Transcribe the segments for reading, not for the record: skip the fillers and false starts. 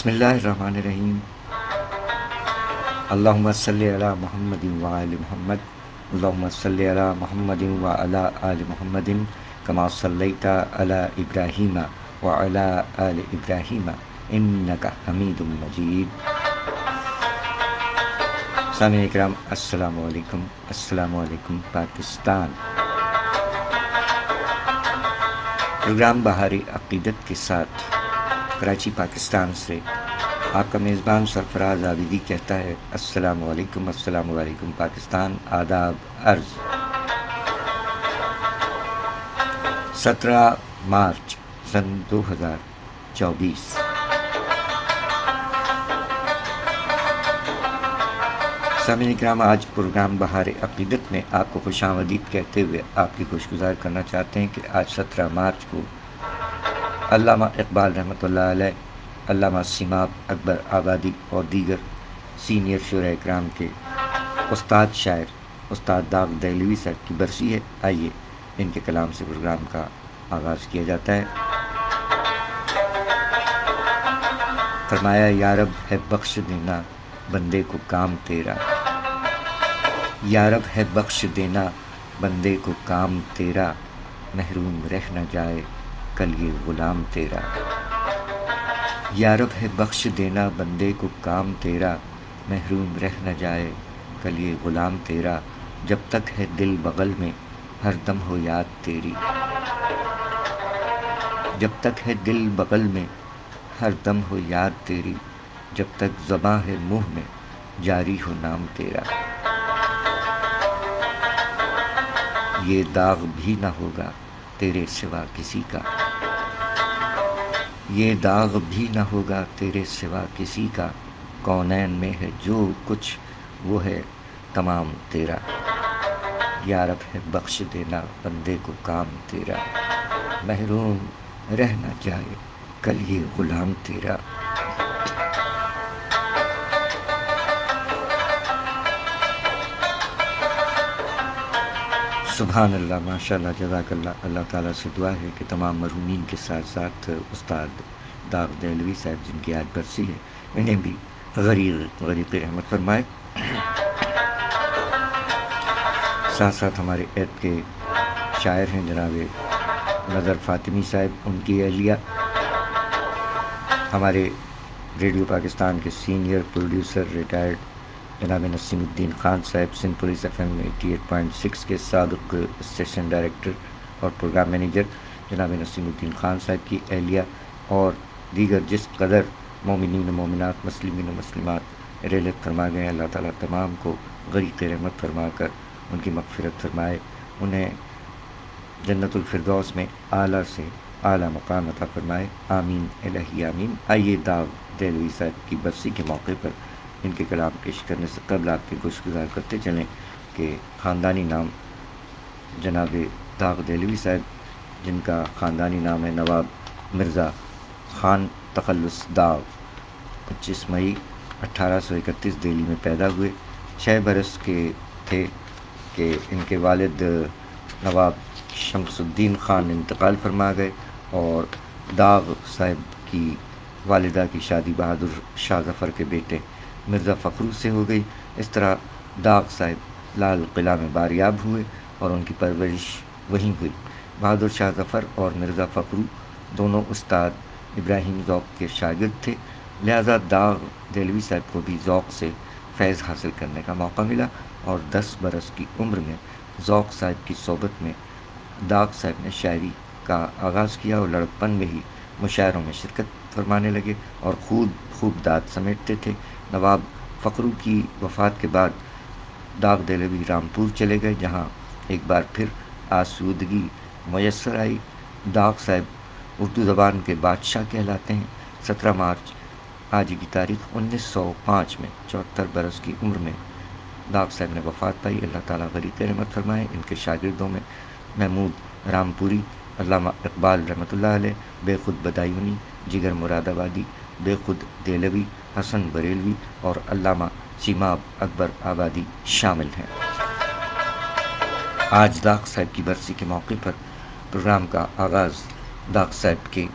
بسم اللہ الرحمن الرحیم۔ اللہم صلی علی محمد وآل محمد، اللہم صلی علی محمد وعلی آل محمد کما صلیت علی ابراہیم وعلی آل ابراہیم انک حمید مجید۔ سامعین اکرام، السلام علیکم، السلام علیکم پاکستان۔ پروگرام بہار عقیدت کے ساتھ کراچی پاکستان سے آپ کا میزبان سرفراز عابدی کہتا ہے السلام علیکم، السلام علیکم پاکستان، آداب عرض۔ 17 مارچ سن 2024۔ سامعین کرام، آج پروگرام بہار عقیدت میں آپ کو خوش آمدید کہتے ہوئے آپ کی خوشگزار کرنا چاہتے ہیں کہ آج 17 مارچ کو علامہ اقبال رحمۃ اللہ علیہ، علامہ سیماب اکبر آبادی اور دیگر سینئر شعراء اکرام کے استاد شاعر استاد داغ دہلوی صاحب کی برسی ہے۔ آئیے ان کے کلام سے پروگرام کا آغاز کیا جاتا ہے۔ فرمایا یا رب ہے بخش دینا بندے کو کام تیرا، یا رب ہے بخش دینا بندے کو کام تیرا، محروم رہ نہ جائے کل یہ غلام تیرا۔ یا رب ہے بخش دینا بندے کو کام تیرا، محروم رہ نہ جائے کل یہ غلام تیرا، جب تک ہے دل بغل میں ہر دم ہو یاد تیری، جب تک ہے دل بغل میں ہر دم ہو یاد تیری، جب تک زباں ہے منہ میں جاری ہو نام تیرا۔ یہ داغ بھی نہ ہوگا تیرے سوا کسی کا، یہ داغ بھی نہ ہوگا تیرے سوا کسی کا، کونین میں ہے جو کچھ وہ ہے تمام تیرا۔ یا رب ہے بخش دینا بندے کو کام تیرا، محروم رہ نہ جائے کل یہ غلام تیرا۔ سبحان اللہ، ماشاء اللہ، جزاک اللہ۔ اللہ تعالیٰ سے دعا ہے کہ تمام مرحومین کے ساتھ ساتھ استاد داغ دہلوی صاحب جن کی آج برسی ہے انہیں بھی غریق رحمت فرمائے۔ ساتھ ساتھ ہمارے عید کے شاعر ہیں جناب نظر فاطمی صاحب، ان کی اہلیہ، ہمارے ریڈیو پاکستان کے سینئر پروڈیوسر ریٹائرڈ جناب نسیم الدین خان صاحب، سندھ پولیس FM 88.6 کے سابق اسٹیشن ڈائریکٹر اور پروگرام مینیجر جناب نسیم الدین خان صاحب کی اہلیہ، اور دیگر جس قدر مومنین و مومنات، مسلمین و مسلمات رحلت فرما گئے، اللہ تعالیٰ تمام کو غریق رحمت فرما کر ان کی مغفرت فرمائے، انہیں جنت الفردوس میں اعلیٰ سے اعلیٰ مقام عطا فرمائے، آمین الہی آمین۔ آئیے داغ دہلوی صاحب کی برسی کے موقع پر ان کے کلام پیش کرنے سے قبل آپ کی خوشگزار کرتے چلیں کہ خاندانی نام جناب داغ دہلوی صاحب، جن کا خاندانی نام ہے نواب مرزا خان تخلص داغ، 25 مئی 1831 دہلی میں پیدا ہوئے۔ 6 برس کے تھے کہ ان کے والد نواب شمس الدین خان انتقال فرما گئے، اور داغ صاحب کی والدہ کی شادی بہادر شاہ ظفر کے بیٹے مرزا فخرو سے ہو گئی۔ اس طرح داغ صاحب لال قلعہ میں باریاب ہوئے اور ان کی پرورش وہیں ہوئی۔ بہادر شاہ ظفر اور مرزا فخرو دونوں استاد ابراہیم ذوق کے شاگرد تھے، لہذا داغ دہلوی صاحب کو بھی ذوق سے فیض حاصل کرنے کا موقع ملا، اور 10 برس کی عمر میں ذوق صاحب کی صحبت میں داغ صاحب نے شاعری کا آغاز کیا، اور لڑکپن میں ہی مشاعروں میں شرکت فرمانے لگے اور خوب داد سمیٹتے تھے۔ نواب فخرو کی وفات کے بعد داغ دہلوی رامپور چلے گئے، جہاں ایک بار پھر آسودگی میسر آئی۔ داغ صاحب اردو زبان کے بادشاہ کہلاتے ہیں۔ 17 مارچ آج کی تاریخ 1905 میں 74 برس کی عمر میں داغ صاحب نے وفات پائی۔ اللہ تعالیٰ غریق رحمت فرمائے۔ ان کے شاگردوں میں محمود رامپوری، علامہ اقبال رحمۃ اللہ علیہ، بے خود بدایونی، جگر مراد آبادی، بے خود دہلوی، حسن بریلوی اور علامہ سیماب اکبر آبادی شامل ہیں۔ آج داغ صاحب کی برسی کے موقع پر پروگرام کا آغاز داغ صاحب کے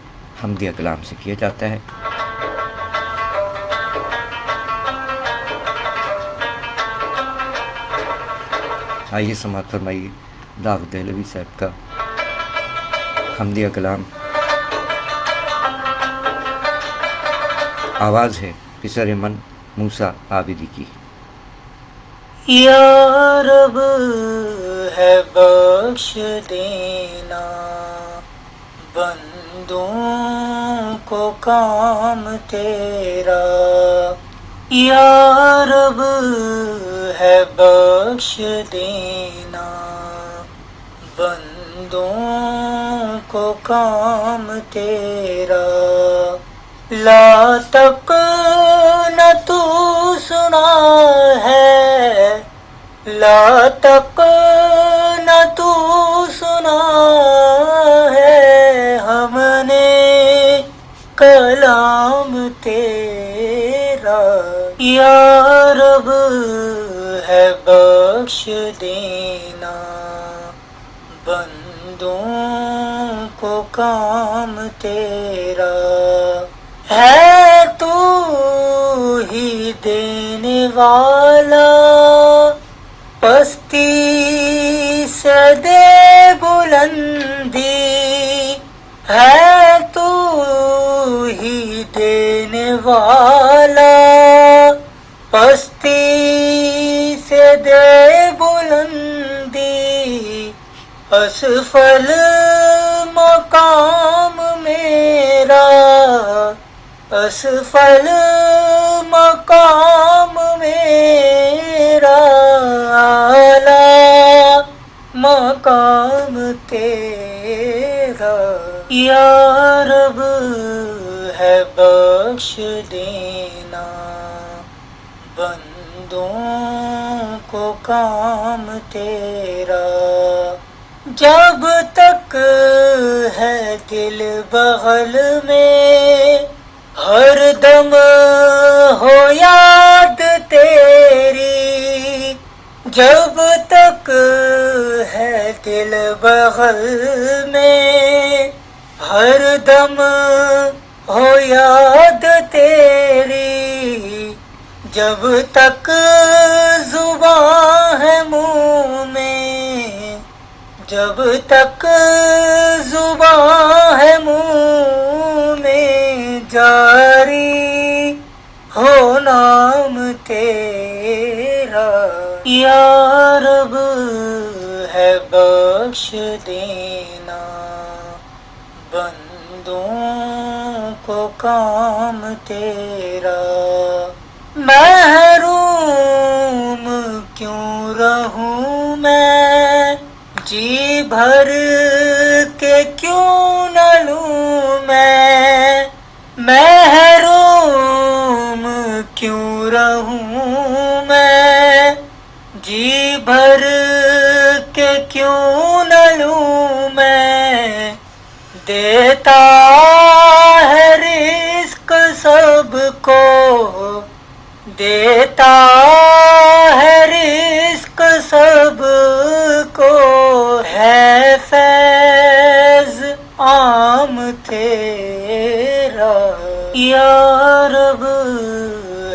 حمدیہ کلام سے کیا جاتا ہے۔ آئیے سماعت فرمائیے داغ دہلوی صاحب کا حمدیہ کلام. آواز ہے پسر من موسیٰ عابدی کی. یا رب ہے بخش دینا بندوں کو کام تیرا، یا رب ہے بخش دینا بندوں کو کام تیرا. لا تک نہ تو سنا ہے، لا تک نہ تو سنا ہے ہم نے کلام تیرا. یا رب ہے بخش دینا بندوں کو کام تیرا. ہے تو ہی دینے والا پستی سے دے بلندی، ہے تو ہی دینے والا پستی سے دے بلندی. اسفل مقام میرا، اسفل مقام میرا، اعلیٰ مقام تیرا. یا رب ہے بخش دینا بندوں کو کام تیرا. جب تک ہے دل بغل میں ہر دم ہو یاد تیری، جب تک ہے دل بغل میں ہر دم ہو یاد تیری. جب تک زباں ہے منہ میں، جب تک زباں ہے منہ میں جاری ہو نام تیرا. یا رب ہے بخش دینا بندوں کو کام تیرا. محروم کیوں رہوں میں جی بھر کے کیوں نہ لوں میں، محروم کیوں رہوں میں جی بھر کے کیوں نہ لوں میں. دیتا ہے رزق سب کو، دیتا ہے رزق سب کو، ہے فیض عام تیرا. یا رب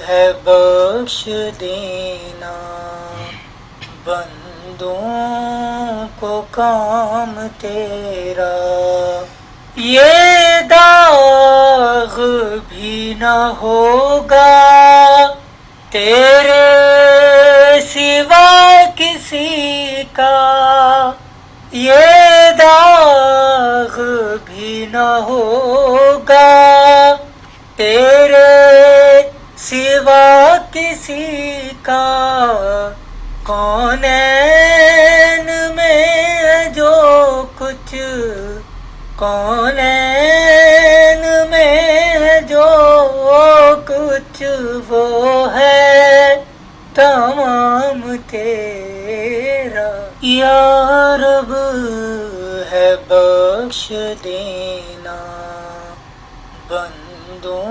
ہے بخش دینا بندوں کو کام تیرا. یہ داغ بھی نہ ہوگا تیرے سوا کسی کا، یہ داغ بھی نہ ہوگا تیرے سوا کسی کا. کونین میں جو کچھ، کونین میں جو کچھ وہ ہے تمام تیرا. یا رب ہے بخش دینا بندوں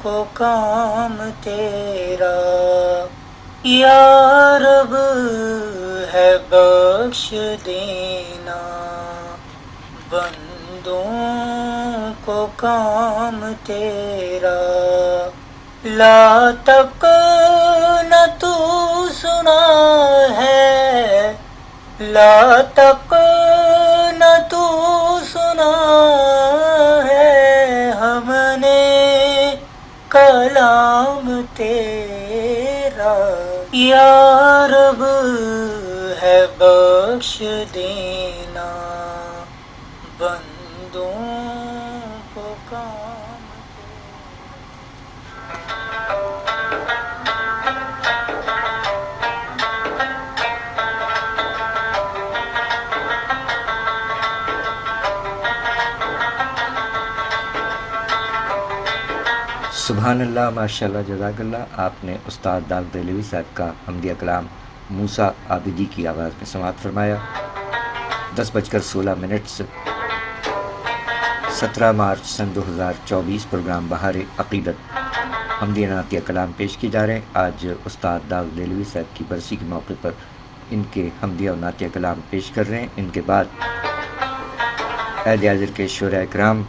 کو کام تیرا. یا رب ہے بخش دینا بندوں کو کام تیرا. لا تک نہ تو سنا ہے، لا تک نہ تو سنا ہے ہم نے کلام تیرا، یا رب ہے بخش دینا بندوں کو کام سبحان اللہ، ماشاء اللہ، جزاک اللہ۔ آپ نے استاد داغ دہلوی صاحب کا حمدیہ کلام موسیٰ عابدی کی آواز میں سماعت فرمایا۔ 10:16 17 مارچ سن 2024 پروگرام بہار عقیدت حمدیہ نعتیہ کلام پیش کی جا رہے ہیں۔ آج استاد داغ دہلوی صاحب کی برسی کے موقع پر ان کے حمدیہ و نعتیہ کلام پیش کر رہے ہیں۔ ان کے بعد عہد حاضر کے شعراء کرام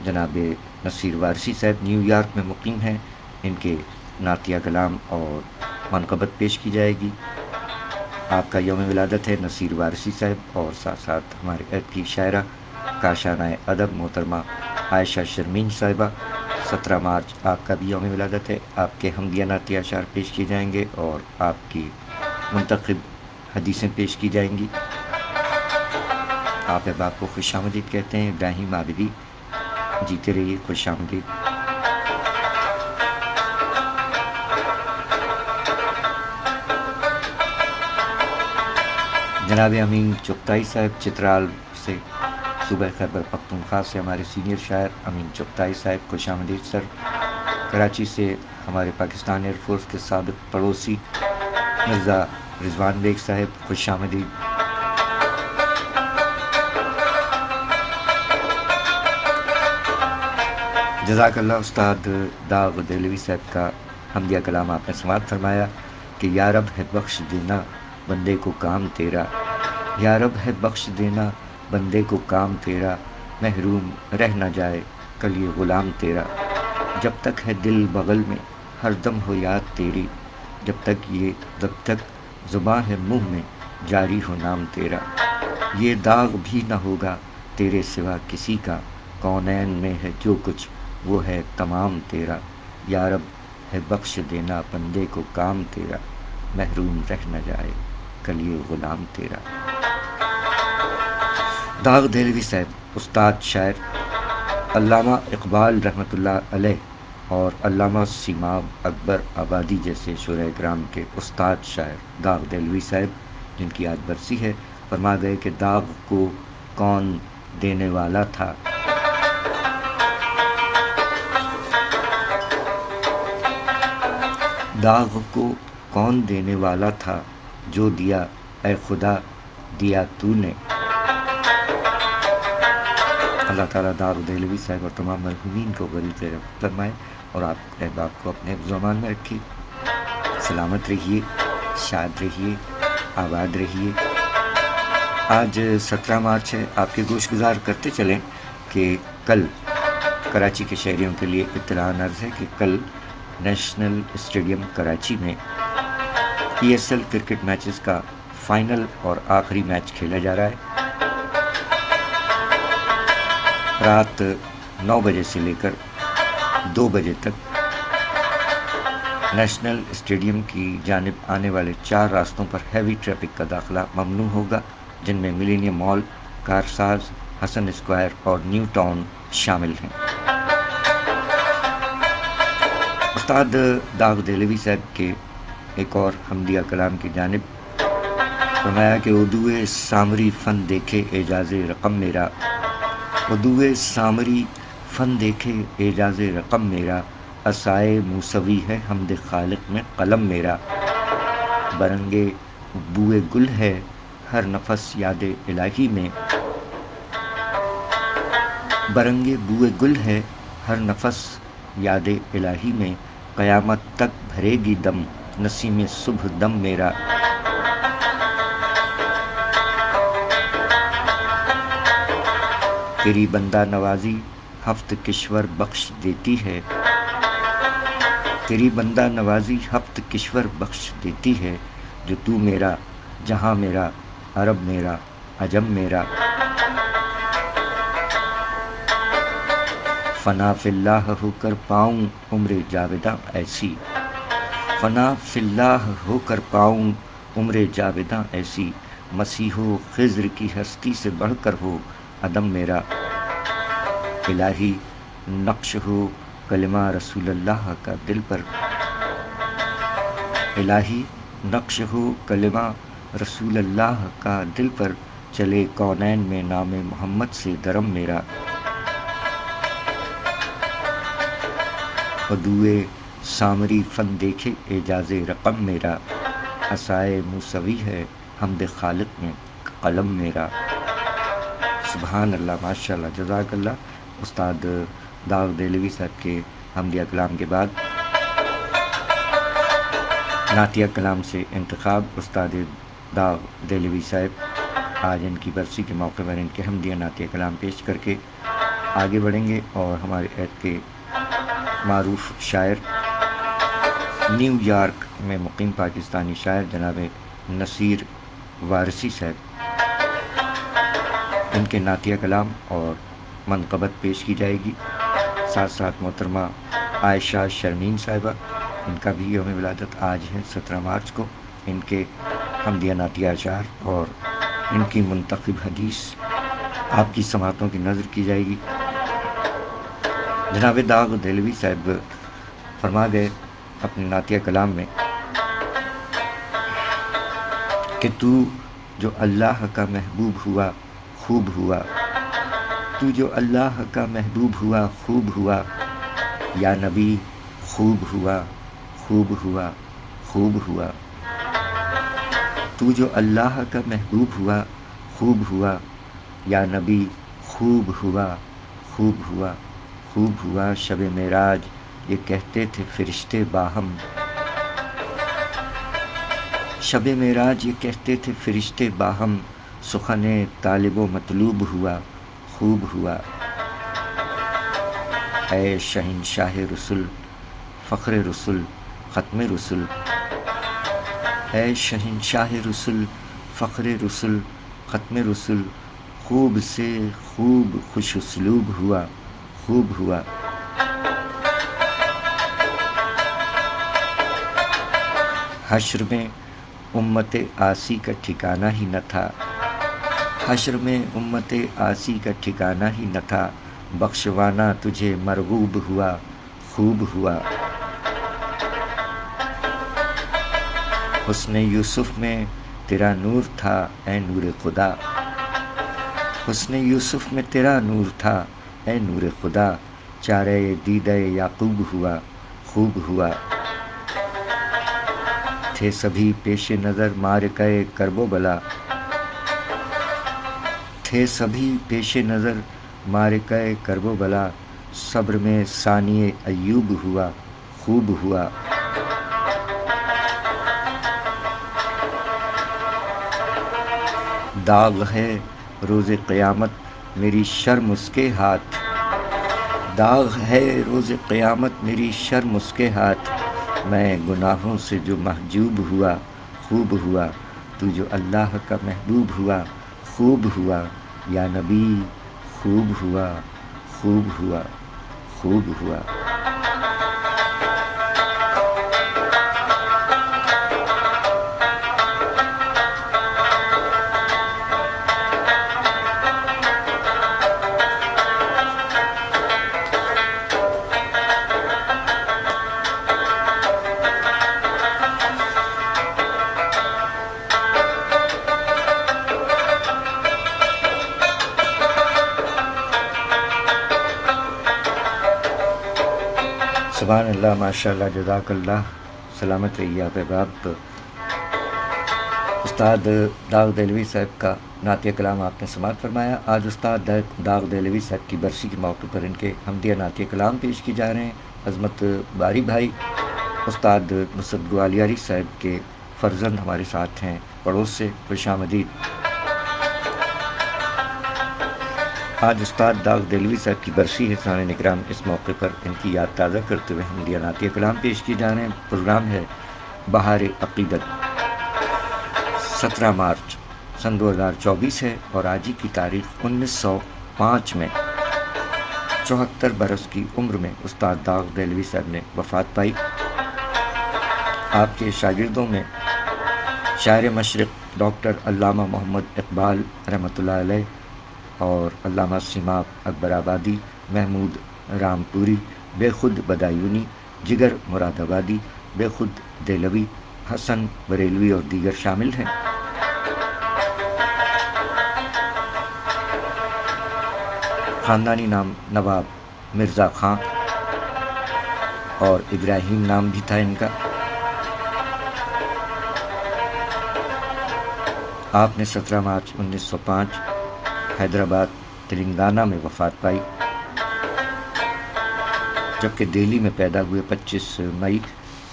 جناب نصیر وارثی صاحب نیو یارک میں مقیم ہیں، ان کے نعتیہ کلام اور منقبت پیش کی جائے گی۔ آپ کا یوم ولادت ہے نصیر وارثی صاحب، اور ساتھ ساتھ ہمارے عہد کی شاعرہ کاشانہ ادب محترمہ عائشہ شرمین صاحبہ۔ 17 مارچ آپ کا بھی یوم ولادت ہے۔ آپ کے حمدیہ نعتیہ اشعار پیش کیے جائیں گے اور آپ کی منتخب حدیثیں پیش کی جائیں گی۔ آپ احباب کو خوش آمدید کہتے ہیں۔ ابراہیم عابدی، جیتے رہیے، خوش آمدید۔ جناب امین چغتائی صاحب چترال سے، صوبہ خیبر پختونخوا سے ہمارے سینئر شاعر امین چغتائی صاحب، خوش آمدید سر۔ کراچی سے ہمارے پاکستان ایئر فورس کے سابق پڑوسی مرزا رضوان بیگ صاحب، خوش آمدید۔ جزاک اللہ۔ استاد داغ دہلوی صاحب کا حمدیہ کلام آپ نے سماعت فرمایا کہ یا رب ہے بخش دینا بندے کو کام تیرا، یا رب ہے بخش دینا بندے کو کام تیرا، محروم رہ نہ جائے کل یہ غلام تیرا، جب تک ہے دل بغل میں ہر دم ہو یاد تیری، جب تک زباں ہے منہ میں جاری ہو نام تیرا، یہ داغ بھی نہ ہوگا تیرے سوا کسی کا، کونین میں ہے جو کچھ وہ ہے تمام تیرا، یا رب ہے بخش دینا بندے کو کام تیرا، محروم رہ نہ جائے کل یہ غلام تیرا۔ داغ دہلوی صاحب استاد شاعر علامہ اقبال رحمۃ اللہ علیہ اور علامہ سیماب اکبر آبادی جیسے شعراء کرام کے استاد شاعر داغ دہلوی صاحب، جن کی آج برسی ہے، فرما گئے کہ داغ کو کون دینے والا تھا، داغ کو کون دینے والا تھا، جو دیا اے خدا دیا تو نے۔ اللہ تعالیٰ داغ دہلوی صاحب اور تمام مرحومین کو غریق رحمت فرمائے اور آپ احباب کو اپنے حفظ و امان میں رکھیے۔ سلامت رہیے، شاد رہیے، آباد رہیے۔ آج 17 مارچ ہے۔ آپ کے گوش گزار کرتے چلیں کہ کل کراچی کے شہریوں کے لیے اطلاع عرض ہے کہ کل نیشنل اسٹیڈیم کراچی میں ESL کرکٹ میچز کا فائنل اور آخری میچ کھیلا جا رہا ہے۔ رات 9 بجے سے لے کر 2 بجے تک نیشنل اسٹیڈیم کی جانب آنے والے 4 راستوں پر ہیوی ٹریفک کا داخلہ ممنوع ہوگا، جن میں ملینیم مال، کارساز، حسن اسکوائر اور نیو ٹاؤن شامل ہیں۔ استاد داغ دہلوی صاحب کے ایک اور حمدیہ کلام کی جانب فرمایا کہ اردوئے سامری فن دیکھے اعجاز رقم میرا، اردوئے سامری فن دیکھے اعجاز رقم میرا، عصائے موسوی ہے حمد خالق میں قلم میرا، برنگے بوئے گل ہے ہر نفس یاد الہی میں، برنگے بوئے گل ہے ہر نفس یاد الہی میں، قیامت تک بھرے گی دم نسیم صبح دم میرا، تیری بندہ نوازی ہفت کشور بخش دیتی ہے، تیری بندہ نوازی ہفت کشور بخش دیتی ہے، جو تو میرا جہاں میرا عرب میرا عجم میرا، فنا فی اللہ ہو کر پاؤں عمر جاوداں ایسی، فنا فی اللہ ہو کر پاؤں عمر جاوداں ایسی، مسیح و خضر کی ہستی سے بڑھ کر ہو عدم میرا، الہی نقش ہو کلمہ رسول اللہ کا دل پر، الہی نقش ہو کلمہ رسول اللہ کا دل پر، چلے کونین میں نام محمد سے درم میرا، عدوئے سامری فن دیکھے اعجاز رقم میرا، عصائے موسوی ہے حمد خالق میں قلم میرا۔ سبحان اللہ، ماشاء اللہ، جزاک اللہ۔ استاد داغ دہلوی صاحب کے حمدیہ کلام کے بعد نعتیہ کلام سے انتخاب استاد داغ دہلوی صاحب آج ان کی برسی کے موقع پر ان کے حمدیہ نعتیہ کلام پیش کر کے آگے بڑھیں گے، اور ہمارے عہد کے معروف شاعر نیو یارک میں مقیم پاکستانی شاعر جناب نصیر وارثی صاحب، ان کے نعتیہ کلام اور منقبت پیش کی جائے گی، ساتھ ساتھ محترمہ عائشہ شرمین صاحبہ، ان کا بھی یوم ولادت آج ہے 17 مارچ کو، ان کے حمدیہ نعتیہ اشعار اور ان کی منتخب حدیث آپ کی سماعتوں کی نظر کی جائے گی۔ جناب داغ دہلوی صاحب فرما گئے اپنے نعتیہ کلام میں کہ تو جو اللہ کا محبوب ہوا خوب ہوا، تو جو اللہ کا محبوب ہوا خوب ہوا، یا نبی خوب ہوا خوب ہوا خوب ہوا، تو جو اللہ کا محبوب ہوا خوب ہوا، یا نبی خوب ہوا خوب ہوا خوب ہوا، شب معراج یہ کہتے تھے فرشتے باہم، شب معراج یہ کہتے تھے فرشتے باہم، سخن طالب و مطلوب ہوا خوب ہوا، اے شہنشاہ رسل فخر رسل ختم رسل، اے شہنشاہ رسل فخر رسل ختم رسل، خوب سے خوب خوش اسلوب ہوا خوب ہوا، حشر میں امت آسی کا ٹھکانہ ہی نہ تھا، حشر میں امت آسی کا ٹھکانہ ہی نہ تھا، بخشوانا تجھے مرغوب ہوا خوب ہوا، حسن یوسف میں تیرا نور تھا اے نور خدا، حسن یوسف میں تیرا نور تھا اے نور خدا، چارے دیدہ یعقوب ہوا خوب ہوا، تھے سبھی پیش نظر معرکہ کرب و بلا، تھے سبھی پیش نظر معرکہ کرب و بلا، صبر میں ثانی ایوب ہوا خوب ہوا، داغ ہے روز قیامت میری شرم اس کے ہاتھ، داغ ہے روز قیامت میری شرم اس کے ہاتھ، میں گناہوں سے جو محجوب ہوا خوب ہوا، تو جو اللہ کا محبوب ہوا خوب ہوا، یا نبی خوب ہوا خوب ہوا خوب ہوا۔ سبحان اللہ، ماشاء اللہ، جزاک اللہ، سلامت رہیے آپ احباب۔ استاد داغ دہلوی صاحب کا نعتیہ کلام آپ نے سماعت فرمایا۔ آج استاد داغ دہلوی صاحب کی برسی کے موقع پر ان کے حمدیہ نعتیہ کلام پیش کی جا رہے ہیں۔ عظمت باری بھائی استاد نصرت گوالیاری صاحب کے فرزند ہمارے ساتھ ہیں پڑوس سے، خوش آمدید۔ آج استاد داغ دہلوی صاحب کی برسی ہے، سامعین اکرام، اس موقع پر ان کی یاد تازہ کرتے ہوئے حمدیہ نعتیہ کلام پیش کیے جا رہے ہیں۔ پروگرام ہے بہار عقیدت، 17 مارچ سن 2024 ہے اور آج ہی کی تاریخ 1905 میں 74 برس کی عمر میں استاد داغ دہلوی صاحب نے وفات پائی۔ آپ کے شاگردوں میں شاعر مشرق ڈاکٹر علامہ محمد اقبال رحمۃ اللہ علیہ اور علامہ سیماب اکبر آبادی، محمود رامپوری، بے خود بدایونی، جگر مراد آبادی، بے خود دہلوی، حسن بریلوی اور دیگر شامل ہیں۔ خاندانی نام نواب مرزا خان اور ابراہیم نام بھی تھا ان کا۔ آپ نے 17 مارچ 1905 حیدرآباد تلنگانہ میں وفات پائی، جبکہ دہلی میں پیدا ہوئے 25 مئی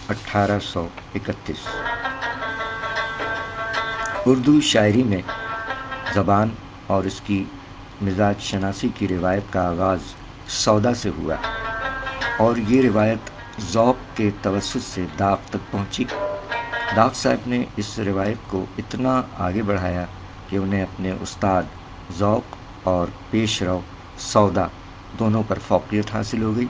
1831۔ اردو شاعری میں زبان اور اس کی مزاج شناسی کی روایت کا آغاز سودا سے ہوا اور یہ روایت ذوق کے توسط سے داغ تک پہنچی۔ داغ صاحب نے اس روایت کو اتنا آگے بڑھایا کہ انہیں اپنے استاد ذوق اور پیش رو سودا دونوں پر فوقیت حاصل ہو گئی۔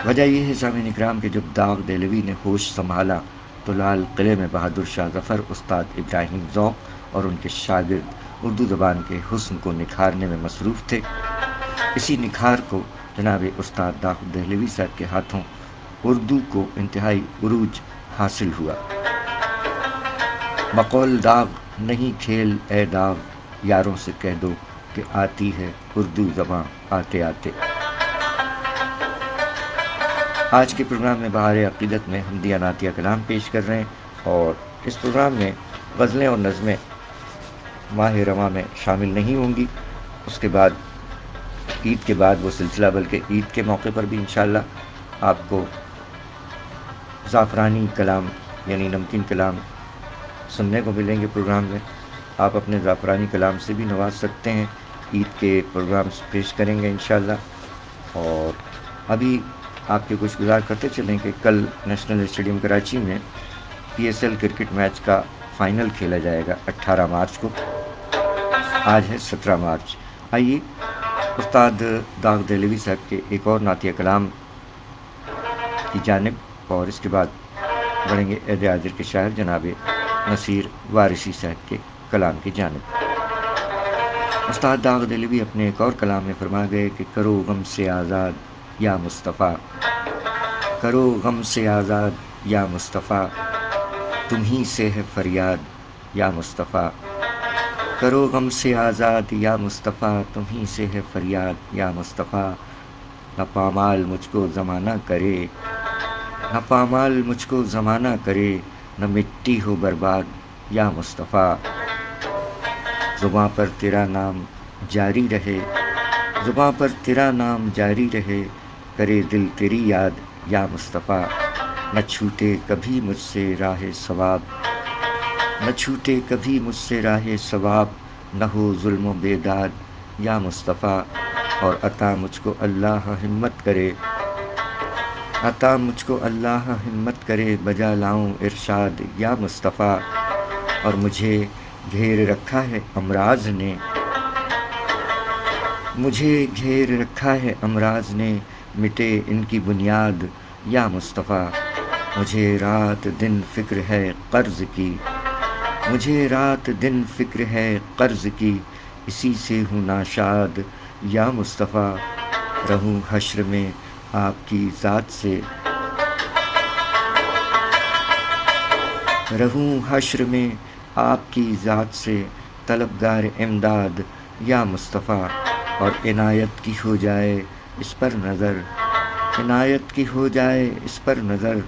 وجہ یہ ہے سامعین اکرام کہ جب داغ دہلوی نے ہوش سنبھالا تو لال قلعے میں بہادر شاہ ظفر، استاد ابراہیم ذوق اور ان کے شاگرد اردو زبان کے حسن کو نکھارنے میں مصروف تھے۔ اسی نکھار کو جناب استاد داغ دہلوی صاحب کے ہاتھوں اردو کو انتہائی عروج حاصل ہوا۔ بقول داغ نہیں کھیل اے داغ، یاروں سے کہہ دو کہ آتی ہے اردو زباں آتے آتے۔ آج کے پروگرام میں بہار عقیدت میں حمدیہ نعتیہ کلام پیش کر رہے ہیں اور اس پروگرام میں غزلیں اور نظمیں ماہ رواں میں شامل نہیں ہوں گی۔ اس کے بعد عید کے بعد وہ سلسلہ، بلکہ عید کے موقع پر بھی انشاءاللہ آپ کو زعفرانی کلام یعنی نمکین کلام سننے کو ملیں گے پروگرام میں۔ آپ اپنے زعفرانی کلام سے بھی نواز سکتے ہیں۔ عید کے پروگرامز پیش کریں گے انشاءاللہ۔ اور ابھی آپ کے کچھ گزار کرتے چلیں کہ کل نیشنل اسٹیڈیم کراچی میں PSL کرکٹ میچ کا فائنل کھیلا جائے گا 18 مارچ کو۔ آج ہے 17 مارچ۔ آئیے استاد داغ دہلوی صاحب کے ایک اور نعتیہ کلام کی جانب اور اس کے بعد بڑھیں گے عہد حاضر کے شاعر جناب نصیر وارثی صاحب کے کلام کی جانب۔ استاد داغ دہلوی اپنے ایک اور کلام میں فرما گئے کہ کرو غم سے آزاد یا مصطفیٰ، کرو غم سے آزاد یا مصطفیٰ، تمہیں سے ہے فریاد یا مصطفیٰ، کرو غم سے آزاد یا مصطفیٰ، تمہیں سے ہے فریاد یا مصطفیٰ، نہ پامال مجھ کو زمانہ کرے، نہ پامال مجھ کو زمانہ کرے، نہ مٹی ہو برباد یا مصطفیٰ، زباں پر تیرا نام جاری رہے، زباں پر تیرا نام جاری رہے، کرے دل تیری یاد یا مصطفیٰ، نہ چھوٹے کبھی مجھ سے راہ ثواب، نہ چھوٹے کبھی مجھ سے راہ ثواب، نہ ہو ظلم و بیداد یا مصطفیٰ، اور عطا مجھ کو اللہ ہمت کرے، عطا مجھ کو اللہ ہمت کرے، بجا لاؤں ارشاد یا مصطفیٰ، اور مجھے گھیر رکھا ہے امراض نے، مجھے گھیر رکھا ہے امراض نے، مٹے ان کی بنیاد یا مصطفیٰ، مجھے رات دن فکر ہے قرض کی، مجھے رات دن فکر ہے قرض کی، اسی سے ہوں ناشاد یا مصطفیٰ، رہوں حشر میں آپ کی ذات سے، رہوں حشر میں آپ کی ذات سے، طلبگار امداد یا مصطفیٰ، اور عنایت کی ہو جائے اس پر نظر، عنایت کی ہو جائے اس پر نظر،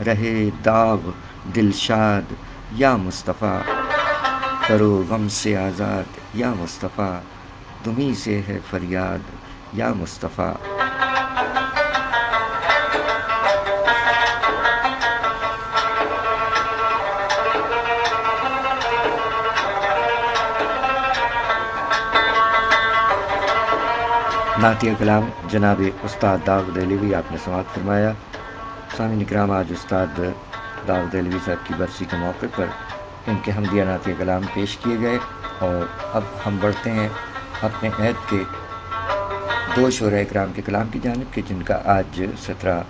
رہے داغ دلشاد یا مصطفیٰ، کرو غم سے آزاد یا مصطفیٰ، تمہیں سے ہے فریاد یا مصطفیٰ۔ نعتیہ کلام جناب استاد داغ دہلوی آپ نے سماعت فرمایا۔ سامعین اکرام، آج استاد داغ دہلوی صاحب کی برسی کے موقع پر ان کے حمدیہ نعتیہ کلام پیش کیے گئے، اور اب ہم بڑھتے ہیں اپنے عہد کے 2 شعراء اکرام کے کلام کی جانب کہ جن کا آج 17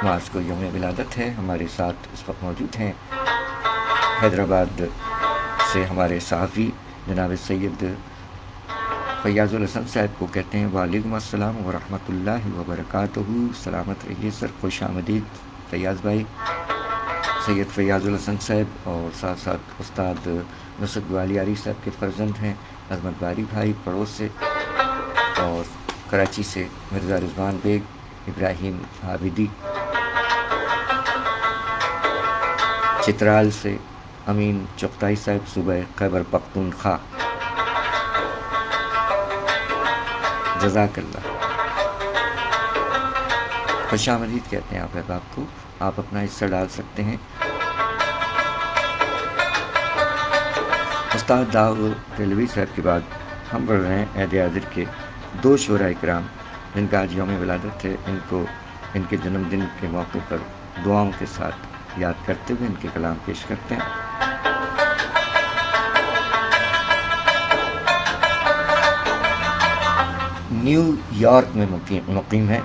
مارچ کو یوم ولادت ہے۔ ہمارے ساتھ اس وقت موجود ہیں حیدرآباد سے ہمارے صحافی جناب سید فیاض الحسن صاحب کو کہتے ہیں وعلیکم السلام ورحمۃ اللہ وبرکاتہ۔ سلامت رہیے سر، خوش آمدید فیاض بھائی۔ سید فیاض الحسن صاحب اور ساتھ ساتھ استاد نصرت گوالیاری صاحب کے فرزند ہیں عظمت باری بھائی پڑوس سے، اور کراچی سے مرزا رضوان بیگ، ابراہیم عابدی، چترال سے امین چغتائی صاحب صوبہ خیبر پختونخوا، جزاک اللہ، خوش آمدید کہتے ہیں آپ احباب کو۔ آپ اپنا حصہ ڈال سکتے ہیں۔ استاد داؤد دہلوی صاحب کے بعد ہم پڑھ رہے ہیں عہد حاضر کے 2 شعراء اکرام جن کا آج یوم ولادت ہے۔ ان کو ان کے جنم دن کے موقع پر دعاؤں کے ساتھ یاد کرتے ہوئے ان کے کلام پیش کرتے ہیں۔ نیو یارک میں مقیم ہے۔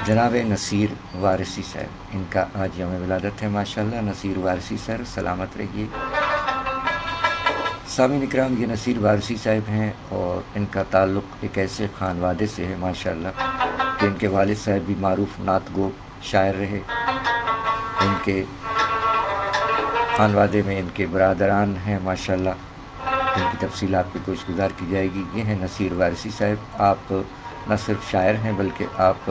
جناب نصیر وارثی صاحب، ان کا آج یوم ولادت ہے ماشاءاللہ۔ نصیر وارثی سر سلامت رہیے۔ سامعین اکرام، یہ نصیر وارثی صاحب ہیں اور ان کا تعلق ایک ایسے خانوادے سے ہے ماشاءاللہ کہ ان کے والد صاحب بھی معروف نعت گو شاعر رہے۔ ان کے خانوادے میں ان کے برادران ہیں ماشاءاللہ، جن کی تفصیل آپ کی گوش گزار کی جائے گی۔ یہ ہیں نصیر وارثی صاحب۔ آپ نہ صرف شاعر ہیں بلکہ آپ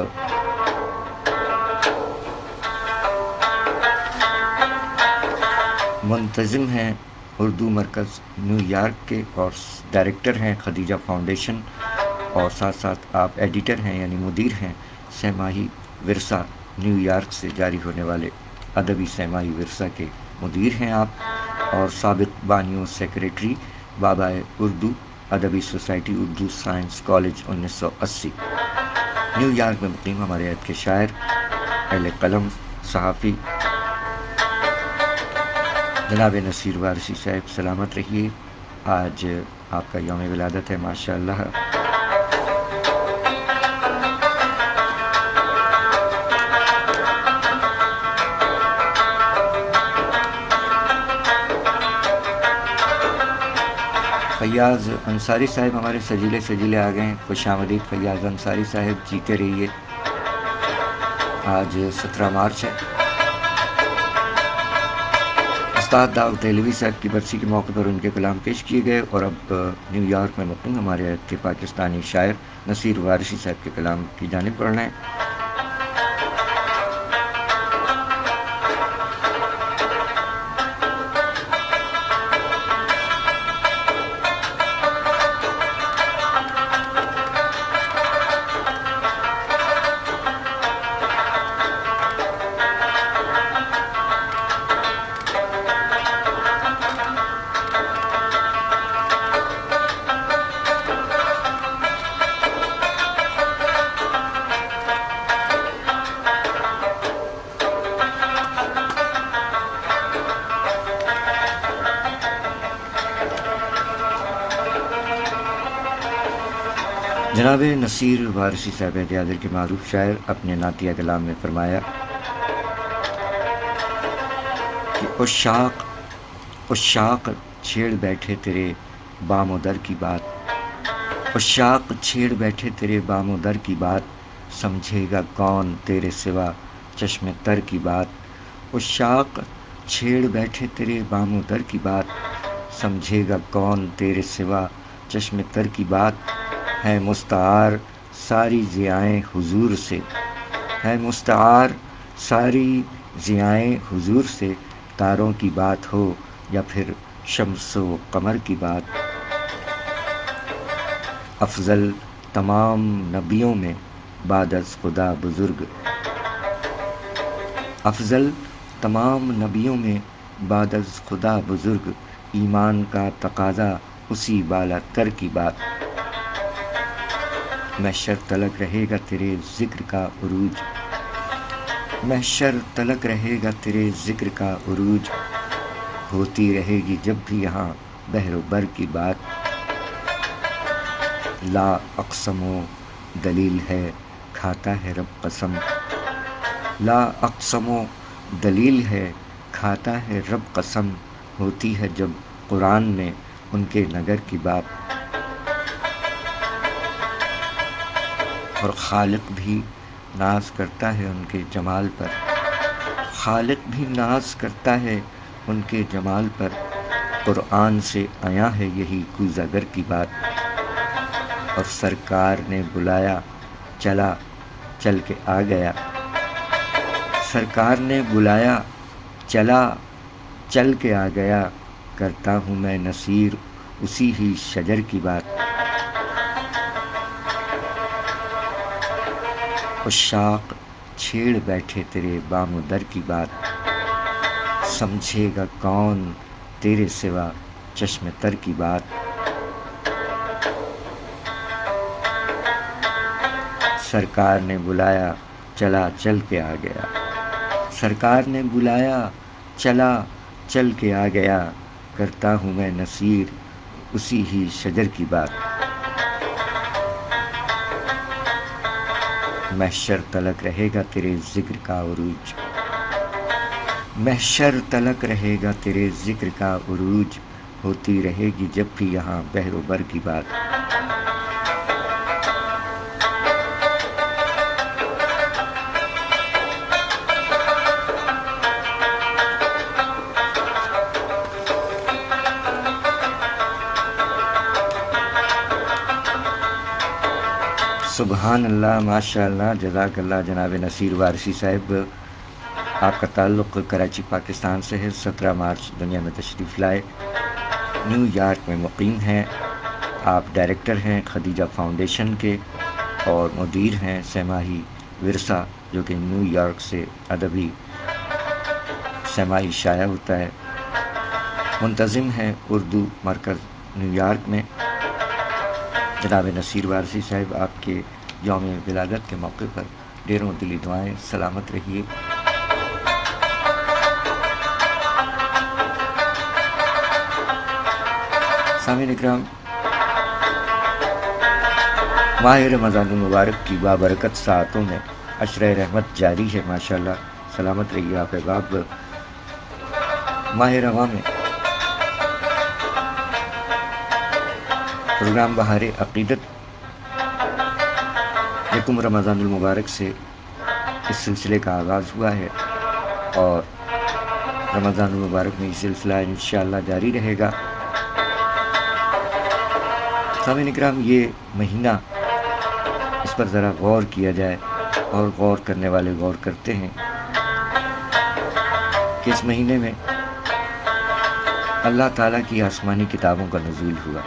منتظم ہیں اردو مرکز نیو یارک کے، اور ڈائریکٹر ہیں خدیجہ فاؤنڈیشن، اور ساتھ ساتھ آپ ایڈیٹر ہیں یعنی مدیر ہیں سہ ماہی ورثہ نیو یارک سے جاری ہونے والے ادبی سہ ماہی ورثہ کے مدیر ہیں آپ، اور سابق بانیوں سیکریٹری بابائے اردو ادبی society Urdu science college 1980 new York میں مقیم ہمارے عہد کے شاعر، اہل قلم، صحافی جناب نصیر وارثی صاحب سلامت رہیے۔ آج آپ کا یوم ولادت ہے ماشاءاللہ۔ فیاض انصاری صاحب ہمارے سجیلے آ گئے ہیں، خوش آمدید فیاض انصاری صاحب، جیتے رہیے۔ آج 17 مارچ ہے۔ استاد داؤد دہلوی صاحب کی برسی کے موقع پر ان کے کلام پیش کیے گئے، اور اب نیو یارک میں مقیم ہمارے عہد کے پاکستانی شاعر نصیر وارثی صاحب کے کلام کی جانب پڑھ رہے ہیں۔ جناب نصیر وارثی صاحب عہد حاضر کے معروف شاعر اپنے نعتیہ کلام میں فرمایا کہ عشاق چھیڑ بیٹھے تیرے بام و در کی بات، عشاق چھیڑ بیٹھے تیرے بام و در کی بات، سمجھے گا کون تیرے سوا چشم تر کی بات، عشاق چھیڑ بیٹھے تیرے بام و در کی بات، سمجھے گا کون تیرے سوا چشم تر کی بات، ہے مستعار ساری ضیائیں حضور سے، ہے مستعار ساری ضیائیں حضور سے، تاروں کی بات ہو یا پھر شمس و قمر کی بات، افضل تمام نبیوں میں بعد از خدا بزرگ، افضل تمام نبیوں میں بعد از خدا بزرگ، ایمان کا تقاضا اسی بالا تر کی بات، محشر تلک رہے گا تیرے ذکر کا عروج، محشر تلک رہے گا تیرے ذکر کا عروج، ہوتی رہے گی جب بھی یہاں بحر و بر کی بات۔ لا اقسم و دلیل ہے کھاتا ہے رب قسم، لا اقسم و دلیل ہے کھاتا ہے رب قسم، ہوتی ہے جب قرآن میں ان کے نگر کی بات۔ اور خالق بھی ناز کرتا ہے ان کے جمال پر، خالق بھی ناز کرتا ہے ان کے جمال پر، قرآن سے آیا ہے یہی کوزہ گر کی بات۔ اور سرکار نے بلایا چلا چل کے آ گیا، سرکار نے بلایا چلا چل کے آ گیا، کرتا ہوں میں نصیر اسی ہی شجر کی بات۔ عشاق چھیڑ بیٹھے تیرے بام و در کی بات، سمجھے گا کون تیرے سوا چشم تر کی بات۔ سرکار نے بلایا چلا چل کے آ گیا، سرکار نے بلایا چلا چل کے آ گیا، کرتا ہوں میں نصیر اسی ہی شجر کی بات۔ محشر تلک رہے گا تیرے ذکر کا عروج، محشر تلک رہے گا تیرے ذکر کا عروج، ہوتی رہے گی جب بھی یہاں بحر و بر کی بات۔ سبحان اللہ، ماشاء اللہ، جزاک اللہ جناب نصیر وارثی صاحب۔ آپ کا تعلق کراچی پاکستان سے ہے، 17 مارچ دنیا میں تشریف لائے، نیو یارک میں مقیم ہیں۔ آپ ڈائریکٹر ہیں خدیجہ فاؤنڈیشن کے اور مدیر ہیں سیماہی ورثہ، جو کہ نیو یارک سے ادبی سیماہی شائع ہوتا ہے۔ منتظم ہیں اردو مرکز نیو یارک میں۔ جناب نصیر وارثی صاحب، آپ کے یوم ولادت کے موقع پر ڈھیروں دلی دعائیں، سلامت رہیے۔ سامعین اکرام، ماہ رمضان المبارک کی بابرکت ساعتوں میں عشرہ رحمت جاری ہے، ماشاءاللہ، سلامت رہیے آپ احباب۔ ماہ رواں میں پروگرام بہار عقیدت یکم رمضان المبارک سے اس سلسلے کا آغاز ہوا ہے، اور رمضان المبارک میں یہ سلسلہ انشاءاللہ جاری رہے گا۔ سامعین اکرام، یہ مہینہ، اس پر ذرا غور کیا جائے، اور غور کرنے والے غور کرتے ہیں کہ اس مہینے میں اللہ تعالیٰ کی آسمانی کتابوں کا نزول ہوا۔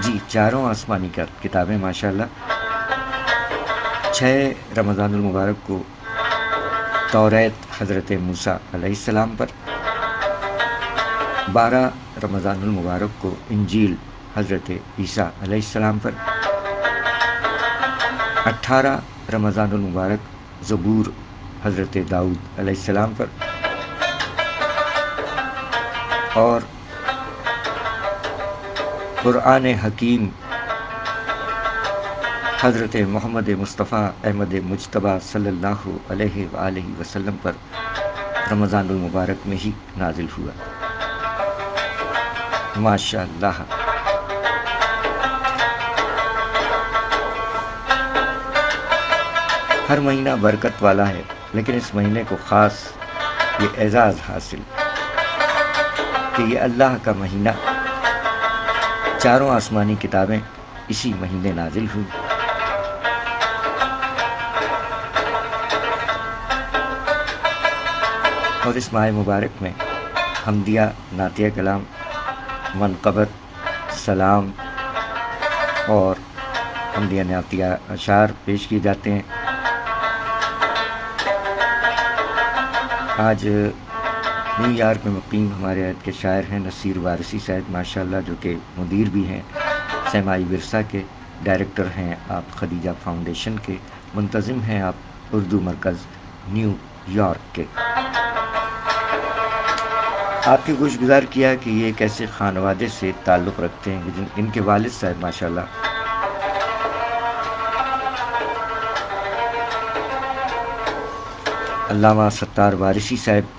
جی، 4 آسمانی کتابیں ماشاءاللہ۔ 6 رمضان المبارک کو توریت حضرت موسیٰ علیہ السلام پر، 12 رمضان المبارک کو انجیل حضرت عیسیٰ علیہ السلام پر، 18 رمضان المبارک زبور حضرت داؤد علیہ السلام پر، اور قرآن حکیم حضرت محمد مصطفیٰ احمد مجتبیٰ صلی اللہ علیہ وآلہ وسلم پر رمضان المبارک میں ہی نازل ہوا، ماشاءاللہ۔ ہر مہینہ برکت والا ہے، لیکن اس مہینے کو خاص یہ اعزاز حاصل کہ یہ اللہ کا مہینہ، 4 آسمانی کتابیں اسی مہینے نازل ہوئی۔ اور اس ماہ مبارک میں حمدیہ، نعتیہ کلام، منقبت، سلام اور حمدیہ نعتیہ اشعار پیش کیے جاتے ہیں۔ آج نیو یارک میں مقیم ہمارے عہد کے شاعر ہیں نصیر وارثی صاحب، ماشاءاللہ، جو کہ مدیر بھی ہیں سیمائی ورثہ کے، ڈائریکٹر ہیں آپ خدیجہ فاؤنڈیشن کے، منتظم ہیں آپ اردو مرکز نیو یارک کے۔ آپ کی گوش گزار کیا کہ یہ ایک ایسے خانوادے سے تعلق رکھتے ہیں کہ ان کے والد صاحب ماشاءاللہ علامہ ستار وارثی صاحب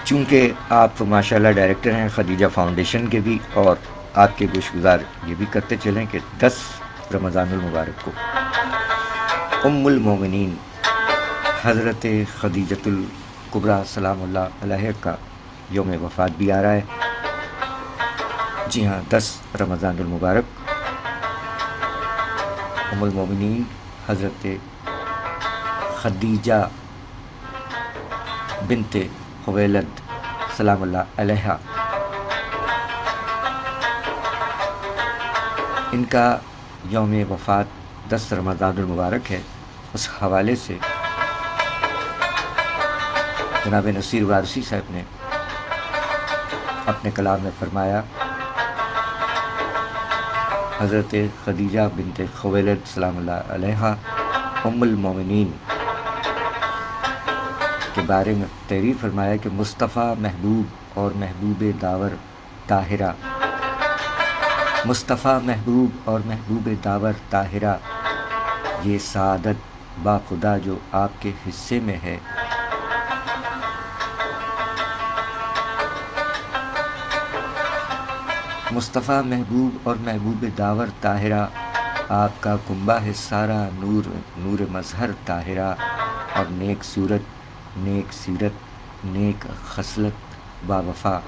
چونکہ آپ ماشاءاللہ ڈائریکٹر ہیں خدیجہ فاؤنڈیشن کے بھی، اور آپ کے گوش گزار یہ بھی کرتے چلیں کہ 10 رمضان المبارک کو ام المومنین حضرت خدیجۃ الکبریٰ سلام اللہ علیہ کا یوم وفات بھی آ رہا ہے۔ جی ہاں، 10 رمضان المبارک ام المومنین حضرت خدیجہ بنت خویلد سلام اللہ علیہ، ان کا یوم وفات 10 رمضان المبارک ہے۔ اس حوالے سے جناب نصیر وارثی صاحب نے اپنے کلام میں فرمایا، حضرت خدیجہ بنت خویلد سلام اللہ علیہ ام المومنین کے بارے میں تعریف فرمایا کہ مصطفیٰ محبوب اور محبوب داور طاہرہ، مصطفیٰ محبوب اور محبوب داور طاہرہ، یہ سعادت با خدا جو آپ کے حصے میں ہے۔ مصطفیٰ محبوب اور محبوب داور طاہرہ، آپ کا کنبہ ہے سارا نور مظہر طاہرہ، اور نیک صورت نیک سیرت نیک خصلت با وفا،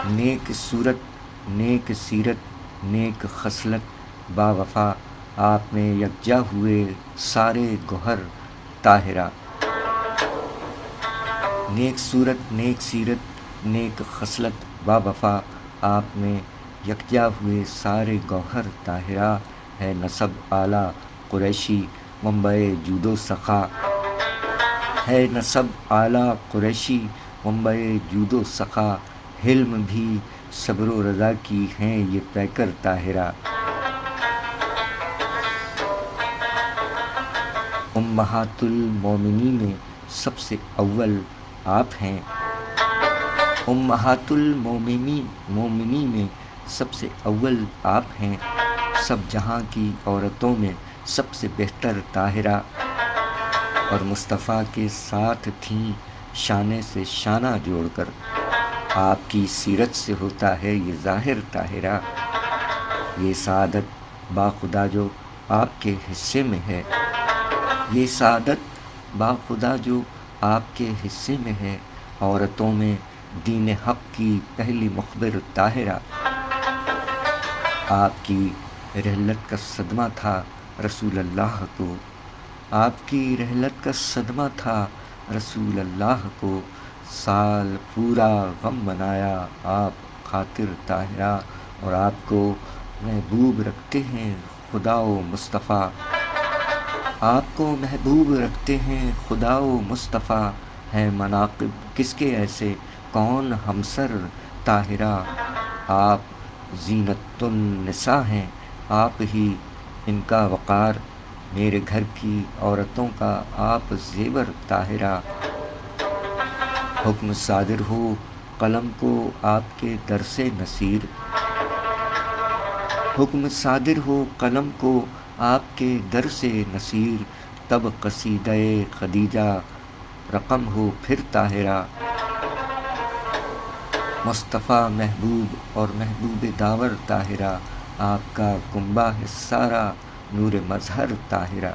نیک صورت نیک سیرت نیک خصلت با وفا، آپ میں یکجا ہوئے سارے گوہر طاہرہ، نیک صورت نیک سیرت نیک خصلت با وفا، آپ میں یکجا ہوئے سارے گوہر طاہرہ، ہے نسب اعلیٰ قریشی منبع جود و سخا، ہے نسب اعلیٰ قریشی منبع جود و سخا، حلم بھی صبر و رضا کی ہیں یہ پیکر طاہرہ، امہات المومنین میں سب سے اول آپ ہیں، امہات المومنین میں سب سے اول آپ ہیں، سب جہاں کی عورتوں میں سب سے بہتر طاہرہ، اور مصطفیٰ کے ساتھ تھیں شانے سے شانہ جوڑ کر، آپ کی سیرت سے ہوتا ہے یہ ظاہر طاہرہ، یہ سعادت با خدا جو آپ کے حصے میں ہے، یہ سعادت با خدا جو آپ کے حصے میں ہے، عورتوں میں دین حق کی پہلی مخبر طاہرہ، آپ کی رحلت کا صدمہ تھا رسول اللہ کو، آپ کی رحلت کا صدمہ تھا رسول اللہ کو، سال پورا غم منایا آپ خاطر طاہرہ، اور آپ کو محبوب رکھتے ہیں خدا و مصطفیٰ، آپ کو محبوب رکھتے ہیں خدا و مصطفیٰ، ہیں مناقب کس کے ایسے کون ہمسر طاہرہ، آپ زینت النساء ہیں، آپ ہی ان کا وقار، میرے گھر کی عورتوں کا آپ زیور طاہرہ، حکم صادر ہو قلم کو آپ کے در سے نصیر، حکم صادر ہو قلم کو آپ کے در سے نصیر، تب قصیدہ خدیجہ رقم ہو پھر طاہرہ، مصطفیٰ محبوب اور محبوب داور طاہرہ، آپ کا کنبہ ہے سارا نور مظہر طاہرہ۔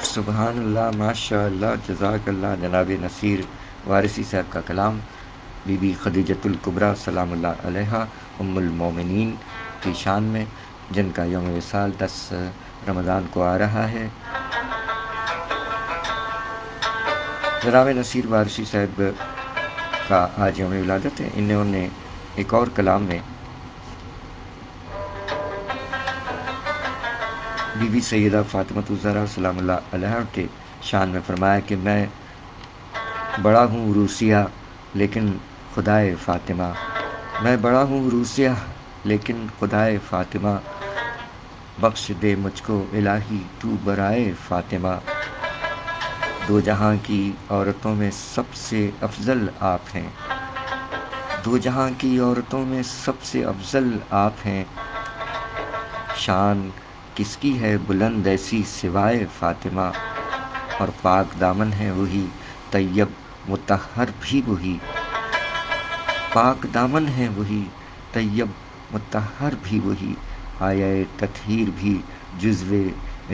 سبحان اللہ، ماشاء اللہ، جزاک اللہ۔ جناب نصیر وارثی صاحب کا کلام بی بی خدیجۃ الکبریٰ سلام اللہ علیہ ام المومنین کی شان میں، جن کا یوم وصال 10 رمضان کو آ رہا ہے۔ جناب نصیر وارثی صاحب کا آج یوم ولادت ہے. انہوں نے ایک اور کلام میں بی بی سیدہ فاطمۃ الزہرا سلام اللہ علیہا کے شان میں فرمایا کہ میں بڑا ہوں روسیہ لیکن خدائے فاطمہ، میں بڑا ہوں روسیہ لیکن خدائے فاطمہ، بخش دے مجھ کو الہی تو برائے فاطمہ، دو جہاں کی عورتوں میں سب سے افضل آپ ہیں، دو جہاں کی عورتوں میں سب سے افضل آپ ہیں، شان کس کی ہے بلند ایسی سوائے فاطمہ، اور پاک دامن ہے وہی طیب مطہر بھی وہی، پاک دامن ہے وہی طیب مطہر بھی وہی، آیا تطہیر بھی جزو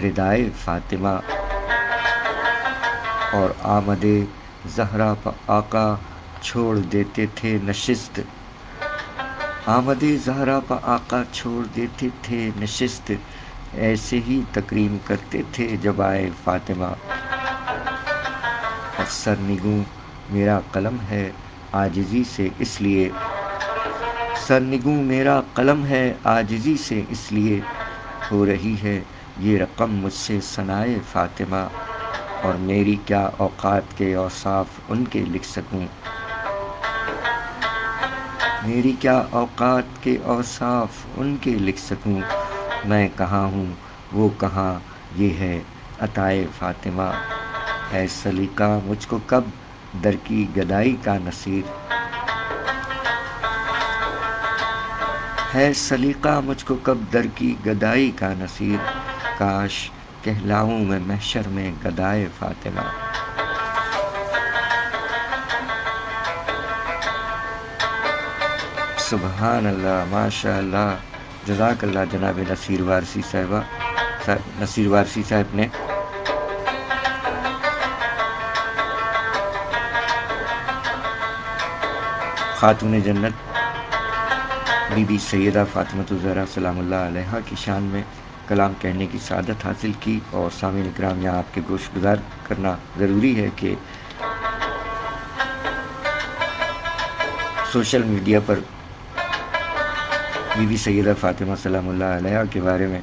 ردائے فاطمہ، اور آمد زہرا پہ آقا چھوڑ دیتے تھے نشست، آمد زہرا پہ آقا چھوڑ دیتے تھے نشست، ایسے ہی تکریم کرتے تھے جب آئے فاطمہ، اور سرنگوں میرا قلم ہے عاجزی سے اس لیے، سرنگوں میرا قلم ہے عاجزی سے اس لیے، ہو رہی ہے یہ رقم مجھ سے ثنائے فاطمہ، اور میری کیا اوقات کے اوصاف ان کے لکھ سکوں، میری کیا اوقات کے اوصاف ان کے لکھ سکوں، میں کہاں ہوں وہ کہاں یہ ہے عطائے فاطمہ، اے سلیقہ مجھ کو کب در کی گدائی کا نصیر، ہے سلیقہ مجھ کو کب در کی گدائی کا نصیر، کاش کہلاؤں میں محشر میں گدائے فاطمہ۔ سبحان اللہ، ماشاء اللہ، جزاک اللہ جناب نصیر وارثی صاحب نے خاتون جنت بی بی سیدہ فاطمۃ الزہرا سلام اللہ علیہا کی شان میں کلام کہنے کی سعادت حاصل کی، اور سامعین اکرام یہاں آپ کے گوش گزار کرنا ضروری ہے کہ سوشل میڈیا پر بی بی سیدہ فاطمہ سلام اللہ علیہا کے بارے میں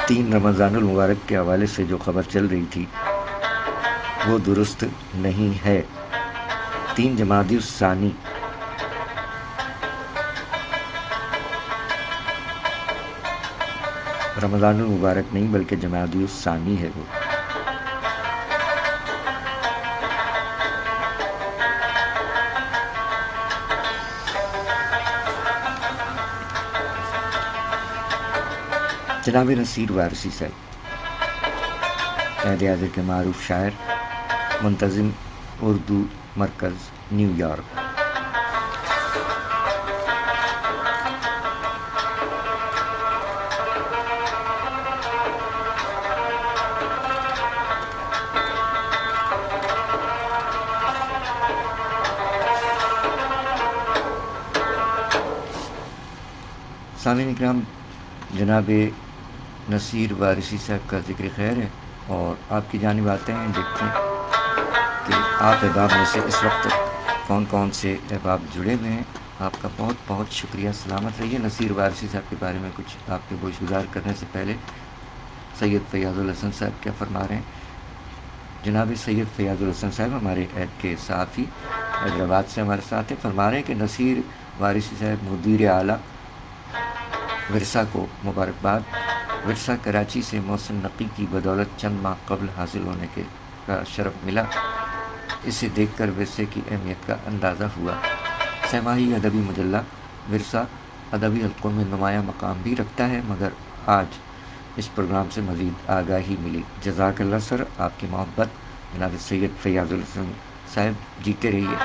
3 رمضان المبارک کے حوالے سے جو خبر چل رہی تھی وہ درست نہیں ہے۔ 3 جمادی الثانی رمضان المبارک نہیں بلکہ جمادی الثانی ہے وہ۔ جناب نصیر وارثی صاحب قائد اعظم کے معروف شاعر، منتظم اردو مرکز نیو یارک۔ سامعین اکرام، جناب نصیر وارثی صاحب کا ذکر خیر ہے، اور آپ کی جانب آتے ہیں، دیکھتے ہیں کہ آپ احباب میں سے اس وقت کون کون سے احباب جڑے ہوئے ہیں۔ آپ کا بہت بہت شکریہ، سلامت رہیے۔ نصیر وارثی صاحب کے بارے میں کچھ آپ کے گوش گزار کرنے سے پہلے سید فیاض الحسن صاحب کیا فرما رہے ہیں۔ جناب سید فیاض الحسن صاحب ہمارے عہد کے صحافی حیدرآباد سے ہمارے ساتھ ہیں، فرما رہے ہیں کہ نصیر وارثی صاحب مدیر اعلیٰ ورثہ کو مبارکباد۔ ورثہ کراچی سے محسن نقی کی بدولت چند ماہ قبل حاصل ہونے کا شرف ملا، اسے دیکھ کر ورثے کی اہمیت کا اندازہ ہوا۔ سہ-ماہی ادبی مجلہ ورثہ ادبی حلقوں میں نمایاں مقام بھی رکھتا ہے، مگر آج اس پروگرام سے مزید آگاہی ملی۔ جزاک اللہ سر، آپ کی محبت۔ جناب سید فیاض الحسن صاحب جیتے رہیے۔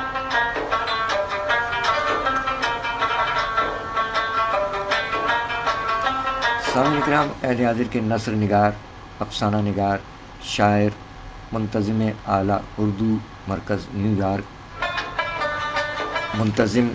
سامعین اکرام، اہل حاضر کے نثر نگار، افسانہ نگار، شاعر، منتظم اعلیٰ اردو مرکز نیو یارک، منتظم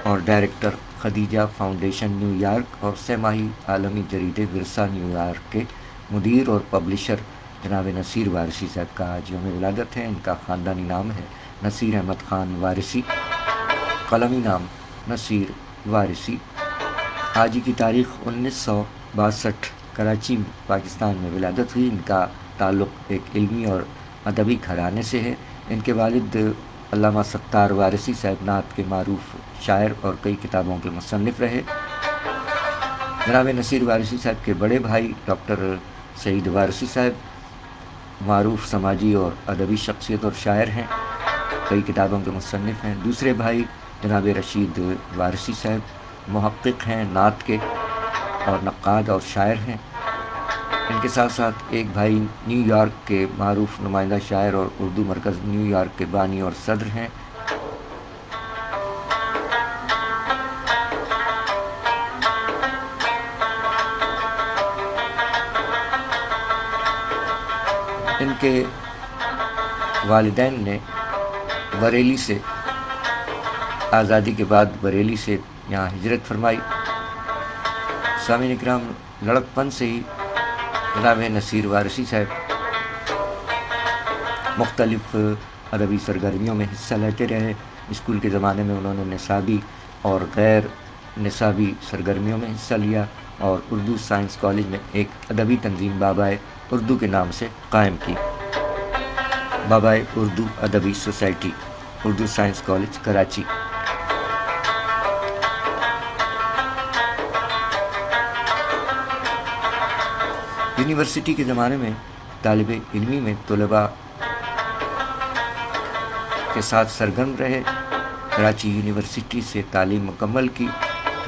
اور director Khadija foundation new York اور سہ-ماہی عالمی جریدے ورثہ نیو یارک کے مدیر اور پبلشر جناب نصیر وارثی صاحب کا آج یوم ولادت ہے۔ ان کا خاندانی نام ہے نصیر احمد خان وارثی، قلمی نام نصیر وارثی۔ آج کی تاریخ 1962 کراچی پاکستان میں ولادت ہوئی۔ ان کا تعلق ایک علمی اور ادبی گھرانے سے ہے۔ ان کے والد علامہ ستار وارثی صاحب نعت کے معروف شاعر اور کئی کتابوں کے مصنف رہے۔ جناب نصیر وارثی صاحب کے بڑے بھائی ڈاکٹر سعید وارثی صاحب معروف سماجی اور ادبی شخصیت اور شاعر ہیں، کئی کتابوں کے مصنف ہیں۔ دوسرے بھائی جناب رشید وارثی صاحب محقق ہیں، نعت کے اور نقاد اور شاعر ہیں۔ ان کے ساتھ ساتھ ایک بھائی نیو یارک کے معروف نمائندہ شاعر اور اردو مرکز نیو یارک کے بانی اور صدر ہیں۔ ان کے والدین نے بریلی سے آزادی کے بعد بریلی سے یہاں ہجرت فرمائی۔ سامعین اکرام، لڑکپن سے ہی جناب نصیر وارثی صاحب مختلف ادبی سرگرمیوں میں حصہ لیتے رہے۔ اسکول کے زمانے میں انہوں نے نصابی اور غیر نصابی سرگرمیوں میں حصہ لیا اور اردو سائنس کالج میں ایک ادبی تنظیم بابائے اردو کے نام سے قائم کی۔ بابائے اردو ادبی society, Urdu science college Karachi. University کے زمانے میں طالب علمی میں طلباء کے ساتھ سرگرم رہے۔ کراچی یونیورسٹی سے تعلیم مکمل کی،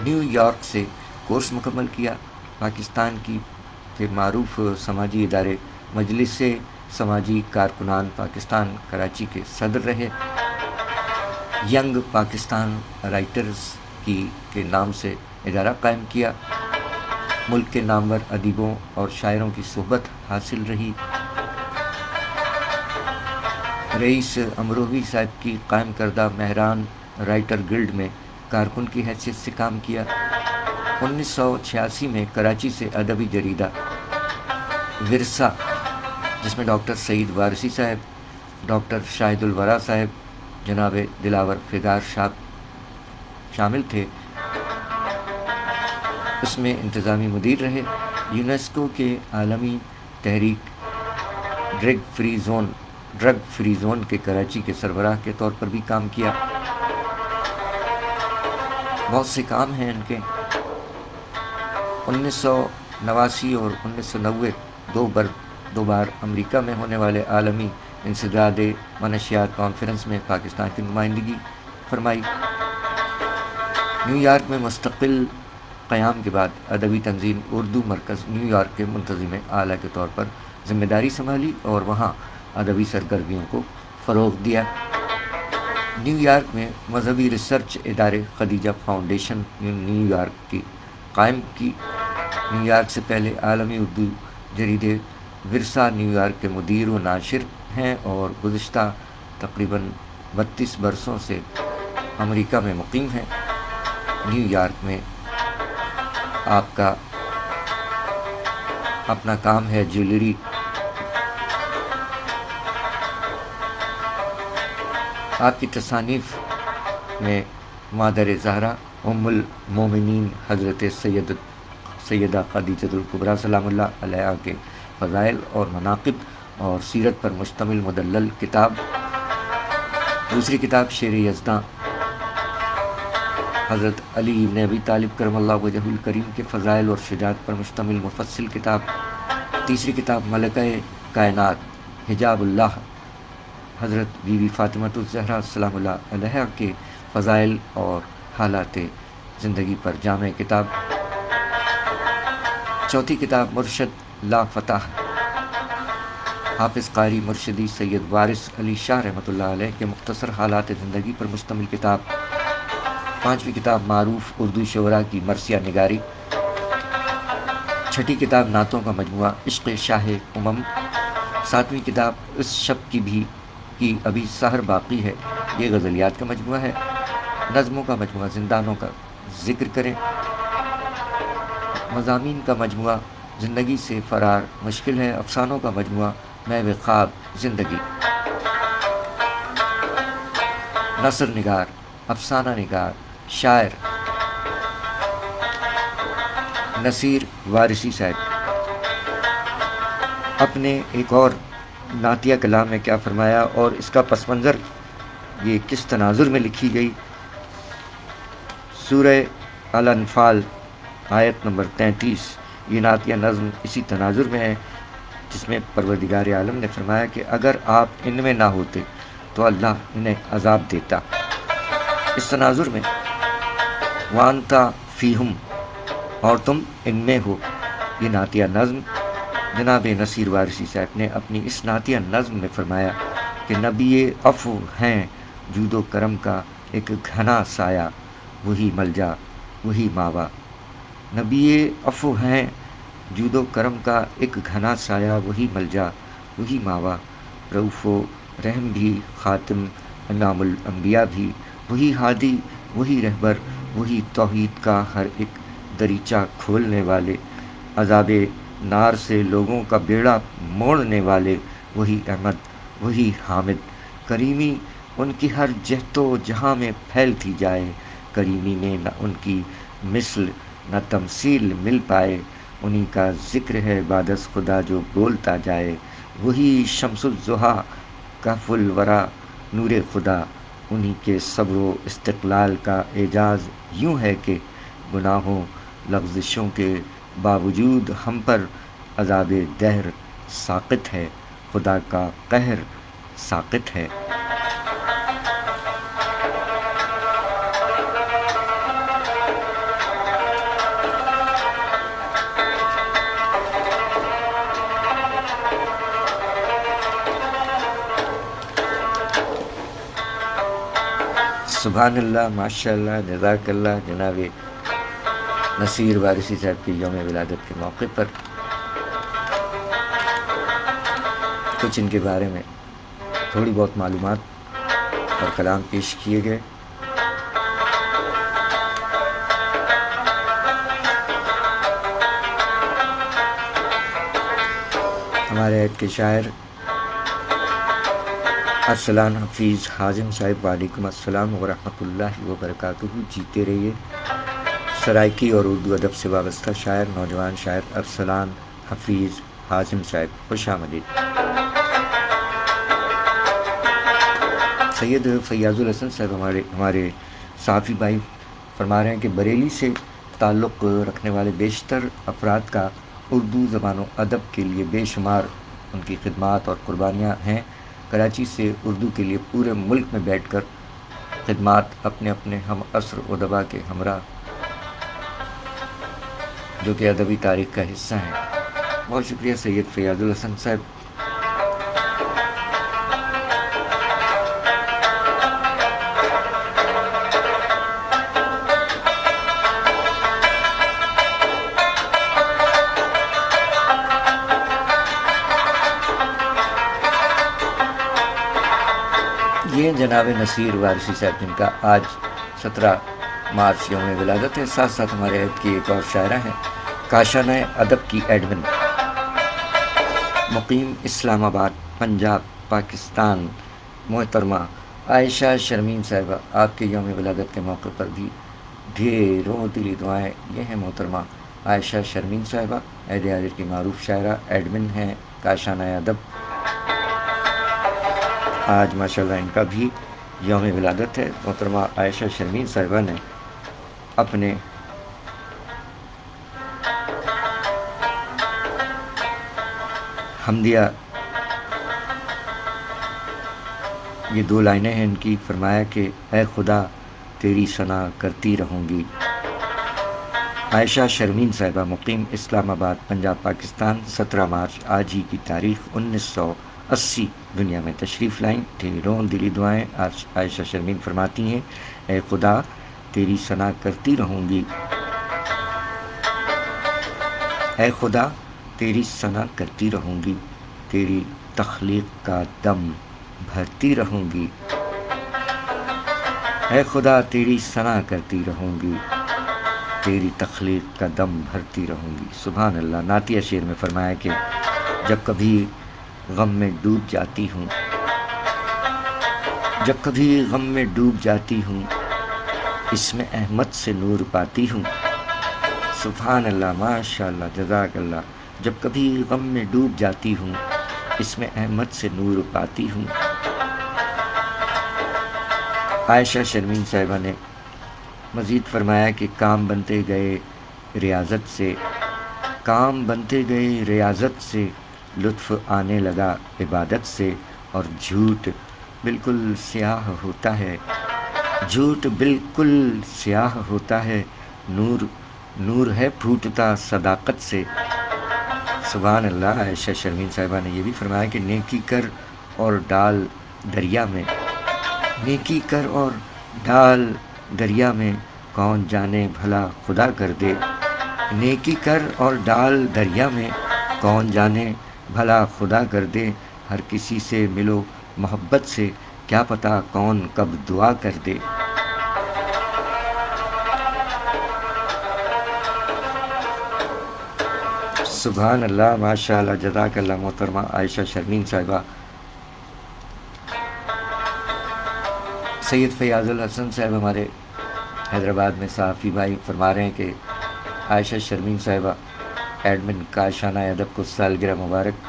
نیو یارک سے کورس مکمل کیا۔ پاکستان کی کے معروف سماجی ادارے مجلس سماجی کارکنان پاکستان کراچی کے صدر رہے۔ ینگ پاکستان رائٹرز کے نام سے ادارہ قائم کیا۔ ملک کے نامور ادیبوں اور شاعروں کی صحبت حاصل رہی۔ رئیس امروہوی صاحب کی قائم کردہ مہران رائٹر گلڈ میں کارکن کی حیثیت سے کام کیا۔ 1986 میں کراچی سے ادبی جریدہ ورثہ، جس میں ڈاکٹر سعید وارثی صاحب، ڈاکٹر شاہد الورا صاحب، جناب دلاور فگار شامل تھے، اس میں انتظامی مدیر رہے۔ یونیسکو کے عالمی تحریک ڈرگ فری زون کے کراچی کے سربراہ کے طور پر بھی کام کیا۔ بہت سے کام ہیں ان کے۔ 1989 اور 1990 دو بار امریکہ میں ہونے والے عالمی انسداد منشیات کانفرنس میں پاکستان کی نمائندگی فرمائی۔ نیو یارک میں مستقل قیام کے بعد ادبی تنظیم اردو مرکز نیو یارک کے منتظم اعلیٰ کے طور پر ذمہ داری سنبھالی اور وہاں ادبی سرگرمیوں کو فروغ دیا۔ نیو یارک میں مذہبی ریسرچ ادارے خدیجہ فاؤنڈیشن نیو یارک کی قائم کی۔ نیو یارک سے پہلے عالمی اردو جریدے ورثہ نیو یارک کے مدیر و ناشر ہیں اور گزشتہ تقریباً 32 برسوں سے امریکہ میں مقیم ہیں۔ نیو یارک میں آپ کا اپنا کام ہے جیولری، آپ کی تصانیف میں مادر زہرا ام المومنین حضرت سیدہ خدیجہ الکبریٰ سلام اللہ علیہا کے فضائل اور مناقب اور سیرت پر مشتمل مدلل کتاب۔ دوسری کتاب شیر یزداں حضرت علی بن ابی طالب کرم اللہ وجہہ الکریم کے فضائل اور شجاعت پر مشتمل مفصل کتاب۔ تیسری کتاب ملکہ کائنات حجاب اللہ حضرت بی بی فاطمہ الزہرا سلام اللہ علیہا کے فضائل اور حالات زندگی پر جامع کتاب۔ چوتھی کتاب مرشد لا فتح حافظ قاری مرشدی سید وارث علی شاہ رحمۃ اللہ علیہ کے مختصر حالات زندگی پر مشتمل کتاب۔ پانچویں کتاب معروف اردو شعراء کی مرثیہ نگاری۔ چھٹی کتاب نعتوں کا مجموعہ عشق شاہ امم۔ ساتویں کتاب اس شب کی ابھی سحر باقی ہے، یہ غزلیات کا مجموعہ ہے۔ نظموں کا مجموعہ زندانوں کا ذکر کریں۔ مضامین کا مجموعہ زندگی سے فرار مشکل ہے، افسانوں کا مجموعہ محو خواب زندگی، نثر نگار، افسانہ نگار، شاعر نصیر وارثی صاحب اپنے ایک اور نعتیہ کلام میں کیا فرمایا اور اس کا پس منظر یہ کس تناظر میں لکھی گئی؟ سورہ الانفال آیت نمبر 33، یہ نعتیہ نظم اسی تناظر میں ہے جس میں پروردگار عالم نے فرمایا کہ اگر آپ ان میں نہ ہوتے تو اللہ انہیں عذاب دیتا۔ اس تناظر میں وانتا فیہم، اور تم ان میں ہو، یہ نعتیہ نظم جناب نصیر وارثی صاحب نے اپنی اس نعتیہ نظم میں فرمایا کہ نبی عفو ہیں جود و کرم کا ایک گھنا سایہ، وہی ملجا وہی ماوا۔ نبی عفو ہیں جود و کرم کا ایک گھنا سایہ، وہی ملجا وہی ماوا۔ رؤوف و رحم بھی، خاتم امام الانبیاء بھی، وہی ہادی وہی رہبر، وہی توحید کا ہر ایک دریچہ کھولنے والے، عذاب نار سے لوگوں کا بیڑا موڑنے والے، وہی احمد وہی حامد۔ کریمی ان کی ہر جہت و جہاں میں پھیلتی جائے، کریمی میں نہ ان کی مثل نہ تمثیل مل پائے، انہی کا ذکر ہے بعد از خدا جو بولتا جائے، وہی شمس الضحیٰ کہف الورا نور خدا۔ انہی کے صبر و استقلال کا اعجاز یوں ہے کہ گناہوں لغزشوں کے باوجود ہم پر عذاب دہر ساقط ہے، خدا کا قہر ساقط ہے۔ سبحان اللہ، ماشاء اللہ، جزاک اللہ جناب نصیر وارثی صاحب کی یوم ولادت کے موقع پر کچھ ان کے بارے میں تھوڑی بہت معلومات اور کلام پیش کیے گئے۔ ہمارے عہد کے شاعر ارسلان حفیظ حازم صاحب، وعلیکم السلام ورحمۃ اللہ وبرکاتہ، جیتے رہیے۔ سرائکی اور اردو ادب سے وابستہ شاعر، نوجوان شاعر ارسلان حفیظ حازم صاحب، خوش آمدید۔ سید فیاض الحسن صاحب ہمارے صحافی بھائی فرما رہے ہیں کہ بریلی سے تعلق رکھنے والے بیشتر افراد کا اردو زبان و ادب کے لیے بے شمار ان کی خدمات اور قربانیاں ہیں۔ کراچی سے اردو کے لیے پورے ملک میں بیٹھ کر خدمات اپنے اپنے ہم عصر ادبا کے ہمراہ، جو کہ ادبی تاریخ کا حصہ ہیں۔ بہت شکریہ سید فیاض الحسن صاحب۔ یہ جناب نصیر وارثی صاحب جن کا آج 17 مارچ یوم ولادت ہے، ساتھ ساتھ ہمارے عہد کی ایک اور شاعرہ ہیں، کاشانہ ادب کی ایڈمن، مقیم اسلام آباد پنجاب پاکستان، محترمہ عائشہ شرمین صاحبہ، آپ کے یوم ولادت کے موقع پر بھی ڈھیروں دلی دعائیں۔ یہ ہیں محترمہ عائشہ شرمین صاحبہ، عہد حاضر کی معروف شاعرہ، ایڈمن ہیں کاشانہ ادب۔ آج ماشاءاللہ ان کا بھی یوم ولادت ہے۔ محترمہ عائشہ شرمین صاحبہ نے اپنے حمدیہ، یہ 2 لائنیں ہیں ان کی، فرمایا کہ اے خدا تیری ثنا کرتی رہوں گی۔ عائشہ شرمین صاحبہ، مقیم اسلام آباد پنجاب پاکستان، 17 مارچ آج ہی کی تاریخ 1980 دنیا میں تشریف لائیں۔ ڈھیروں دلی دعائیں۔ آج عائشہ شرمین فرماتی ہیں، اے خدا تیری ثنا کرتی رہوں گی، اے خدا تیری ثنا کرتی رہوں گی، تیری تخلیق کا دم بھرتی رہوں گی، اے خدا تیری ثنا کرتی رہوں گی، تیری تخلیق کا دم بھرتی رہوں گی۔ سبحان اللہ۔ نعتیہ شعر میں فرمایا کہ جب کبھی غم میں ڈوب جاتی ہوں، جب کبھی غم میں ڈوب جاتی ہوں، اس میں احمد سے نور پاتی ہوں۔ سبحان اللہ، ماشاء اللہ، جزاک اللہ۔ جب کبھی غم میں ڈوب جاتی ہوں، اس میں احمد سے نور پاتی ہوں۔ عائشہ شرمین صاحبہ نے مزید فرمایا کہ کام بنتے گئے ریاضت سے، کام بنتے گئے ریاضت سے، لطف آنے لگا عبادت سے، اور جھوٹ بالکل سیاہ ہوتا ہے، جھوٹ بالکل سیاہ ہوتا ہے، نور نور ہے پھوٹتا صداقت سے۔ سبحان اللہ۔ عائشہ شرمین صاحبہ نے یہ بھی فرمایا کہ نیکی کر اور ڈال دریا میں، نیکی کر اور ڈال دریا میں، کون جانے بھلا خدا کر دے۔ نیکی کر اور ڈال دریا میں، کون جانے بھلا خدا کر دے۔ ہر کسی سے ملو محبت سے، کیا پتہ کون کب دعا کر دے۔ سبحان اللہ، ماشاء اللہ، جزاک اللہ محترمہ عائشہ شرمین صاحبہ۔ سید فیاض الحسن صاحب ہمارے حیدرآباد میں صحافی بھائی فرما رہے ہیں کہ عائشہ شرمین صاحبہ ایڈمن کاشانہ ادب کو سالگرہ مبارک۔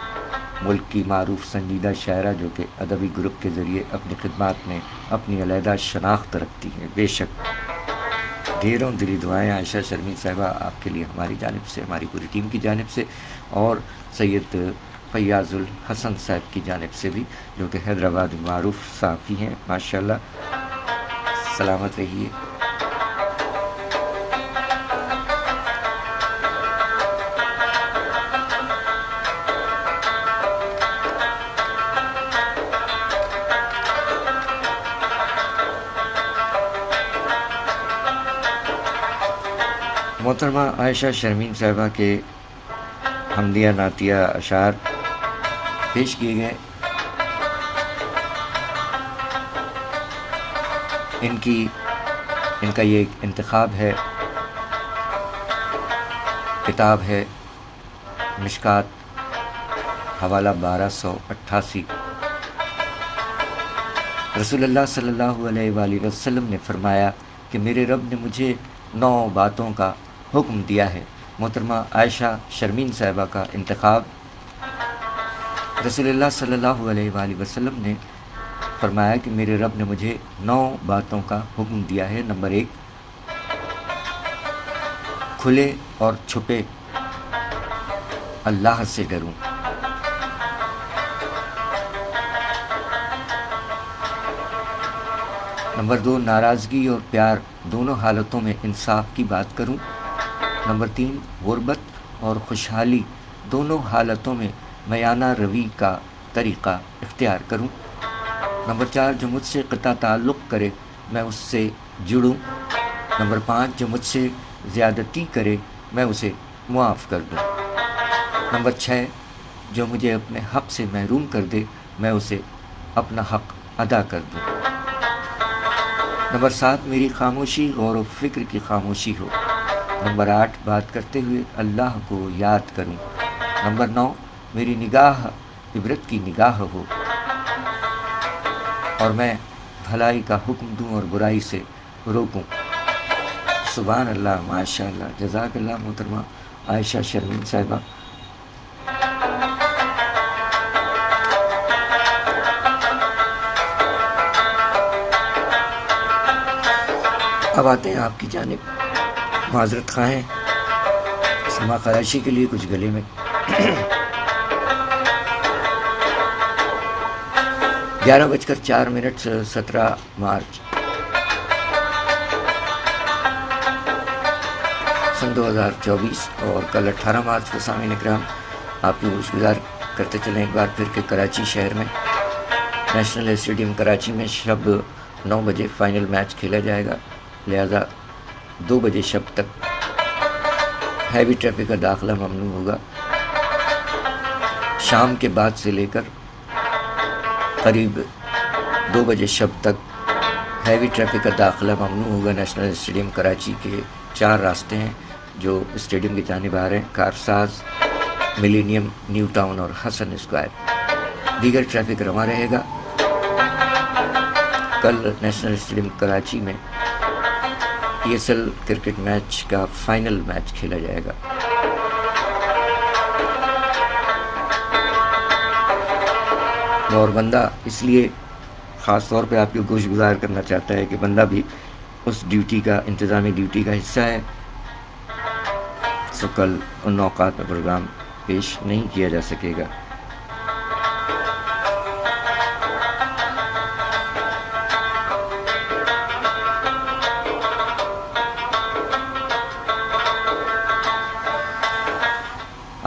ملک کی معروف سنجیدہ شاعرہ جو کہ ادبی گروپ کے ذریعے اپنی خدمات میں اپنی علیحدہ شناخت رکھتی ہے۔ بے شک ڈھیروں دلی دعائیں عائشہ شرمین صاحبہ آپ کے لیے ہماری جانب سے، ہماری پوری ٹیم کی جانب سے، اور سید فیاض الحسن صاحب کی جانب سے بھی، جو کہ حیدرآباد میں معروف صحافی ہیں۔ ماشاءاللہ، سلامت رہیے۔ محترمہ عائشہ شرمین صاحبہ کے حمدیہ نعتیہ اشعار پیش کیے گئے۔ ان کا یہ ایک انتخاب ہے، کتاب ہے مشکات، حوالہ 1288۔ رسول اللہ صلی اللہ علیہ وآلہ وسلم نے فرمایا کہ میرے رب نے مجھے 9 باتوں کا حکم دیا ہے۔ محترمہ عائشہ شرمین صاحبہ کا انتخاب، رسول اللہ صلی اللہ علیہ وآلہ وسلم نے فرمایا کہ میرے رب نے مجھے 9 باتوں کا حکم دیا ہے۔ نمبر 1، کھلے اور چھپے اللہ سے ڈروں۔ نمبر 2، ناراضگی اور پیار دونوں حالتوں میں انصاف کی بات کروں۔ نمبر 3، غربت اور خوشحالی دونوں حالتوں میں میانہ روی کا طریقہ اختیار کروں۔ نمبر 4، جو مجھ سے قطع تعلق کرے میں اس سے جڑوں۔ نمبر 5، جو مجھ سے زیادتی کرے میں اسے معاف کر دوں۔ نمبر 6، جو مجھے اپنے حق سے محروم کر دے میں اسے اپنا حق ادا کر دوں۔ نمبر 7، میری خاموشی غور و فکر کی خاموشی ہو۔ نمبر 8، بات کرتے ہوئے اللہ کو یاد کروں۔ نمبر 9، میری نگاہ عبرت کی نگاہ ہو اور میں بھلائی کا حکم دوں اور برائی سے روکوں۔ سبحان اللہ، ماشاء اللہ، جزاک اللہ محترمہ عائشہ شرمین صاحبہ۔ اب آتے ہیں آپ کی جانب، معذرت خواہ ہیں، سما خراشی کے لیے کچھ گلے میں 11:04 17 مارچ سن 2024 اور کل 18 مارچ کو سامعین اکرام آپ کی گزار کرتے چلیں ایک بار پھر کہ کراچی شہر میں نیشنل اسٹیڈیم کراچی میں شب 9 بجے فائنل میچ کھیلا جائے گا، لہذا 2 بجے شب تک ہیوی ٹریفک کا داخلہ ممنوع ہوگا۔ شام کے بعد سے لے کر قریب 2 بجے شب تک ہیوی ٹریفک کا داخلہ ممنوع ہوگا نیشنل اسٹیڈیم کراچی کے 4 راستے ہیں جو اسٹیڈیم کی جانب آ رہے ہیں: کارساز، ملینیم، نیو ٹاؤن اور حسن اسکوائر۔ دیگر ٹریفک رواں رہے گا۔ کل نیشنل اسٹیڈیم کراچی میں ESL کرکٹ میچ کا فائنل میچ کھیلا جائے گا۔ اور بندہ اس لیے خاص طور پہ آپ کو گوش گزار کرنا چاہتا ہے کہ بندہ بھی اس ڈیوٹی کا، انتظامی ڈیوٹی کا حصہ ہے، سو کل ان اوقات میں پروگرام پیش نہیں کیا جا سکے گا۔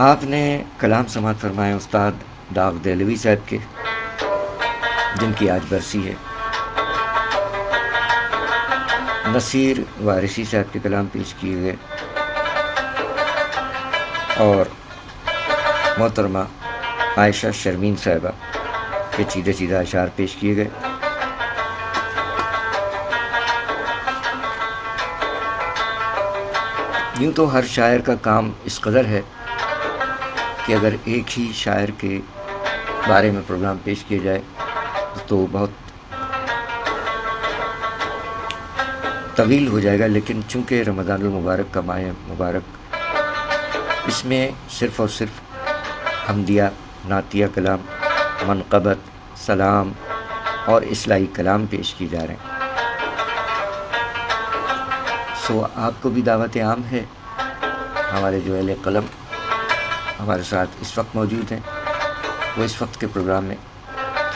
آپ نے کلام سماعت فرمائے استاد داغ دہلوی صاحب کے، جن کی آج برسی ہے۔ نصیر وارثی صاحب کے کلام پیش کیے گئے اور محترمہ عائشہ شرمین صاحبہ کے سیدھے سیدھے اشعار پیش کیے گئے۔ یوں تو ہر شاعر کا کام اس قدر ہے کہ اگر ایک ہی شاعر کے بارے میں پروگرام پیش کیا جائے تو بہت طویل ہو جائے گا، لیکن چونکہ رمضان المبارک کا ماہ مبارک، اس میں صرف اور صرف حمدیہ، نعتیہ کلام، منقبت، سلام اور اصلاحی کلام پیش کی جا رہے ہیں۔ سو آپ کو بھی دعوت عام ہے، ہمارے جو اہل قلم ہمارے ساتھ اس وقت موجود ہیں، وہ اس وقت کے پروگرام میں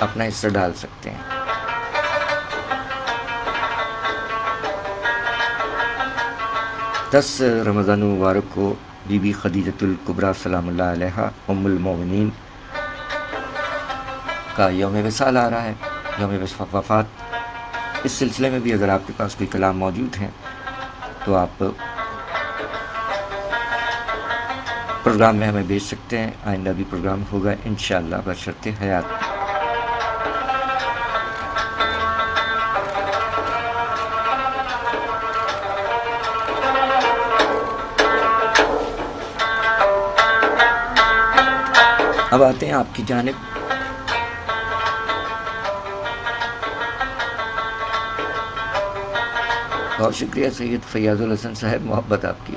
اپنا حصہ ڈال سکتے ہیں۔ دس رمضان المبارک کو بی بی خدیجۃ الکبریٰ سلام اللہ علیہا ام المومنین کا یوم وصال آ رہا ہے، یوم وفات۔ اس سلسلے میں بھی اگر آپ کے پاس کوئی کلام موجود ہیں تو آپ پروگرام میں ہمیں بھیج سکتے ہیں۔ آئندہ بھی پروگرام ہوگا انشاءاللہ بشرط حیات۔ اب آتے ہیں آپ کی جانب۔ بہت شکریہ سید فیاض الحسن صاحب، محبت آپ کی۔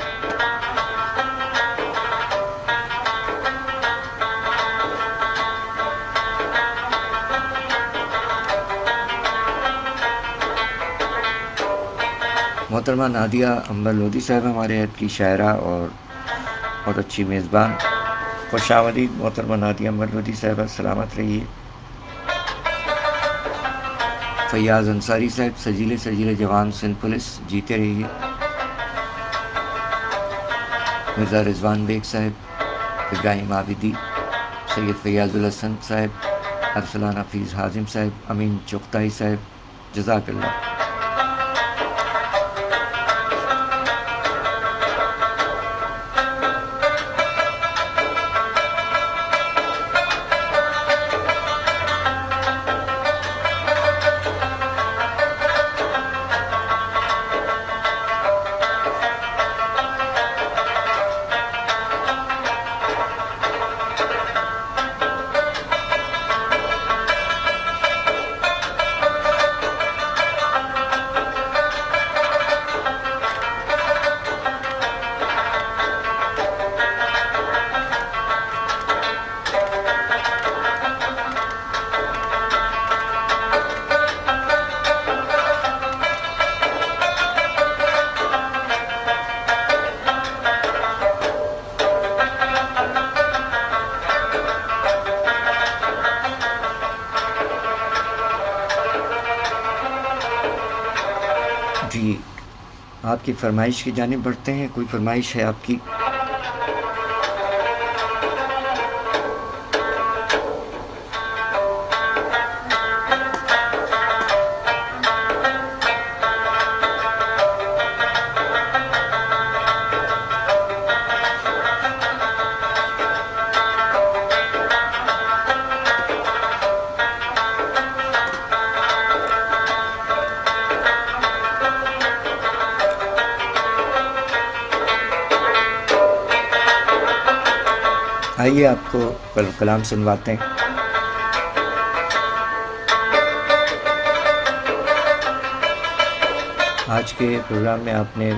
محترمہ نادیہ عنبر لودھی صاحب ہمارے عہد کی شاعرہ اور بہت اچھی میزبان، خوش آمدید محترمہ نادیہ عنبر لودھی صاحبہ، سلامت رہیے۔ فیاض انصاری صاحب، سجیلے سجیلے جوان سندھ پولیس، جیتے رہیے۔ مرزا رضوان بیگ صاحب، ابراہیم عابدی، سید فیاض الحسن صاحب، ارسلان حفیظ حازم صاحب، امین چغتائی صاحب، جزاک اللہ۔ جی، آپ کی فرمائش کی جانب بڑھتے ہیں۔ کوئی فرمائش ہے آپ کی؟ آئیے آپ کو کلام سنواتے ہیں۔ آج کے پروگرام میں آپ نے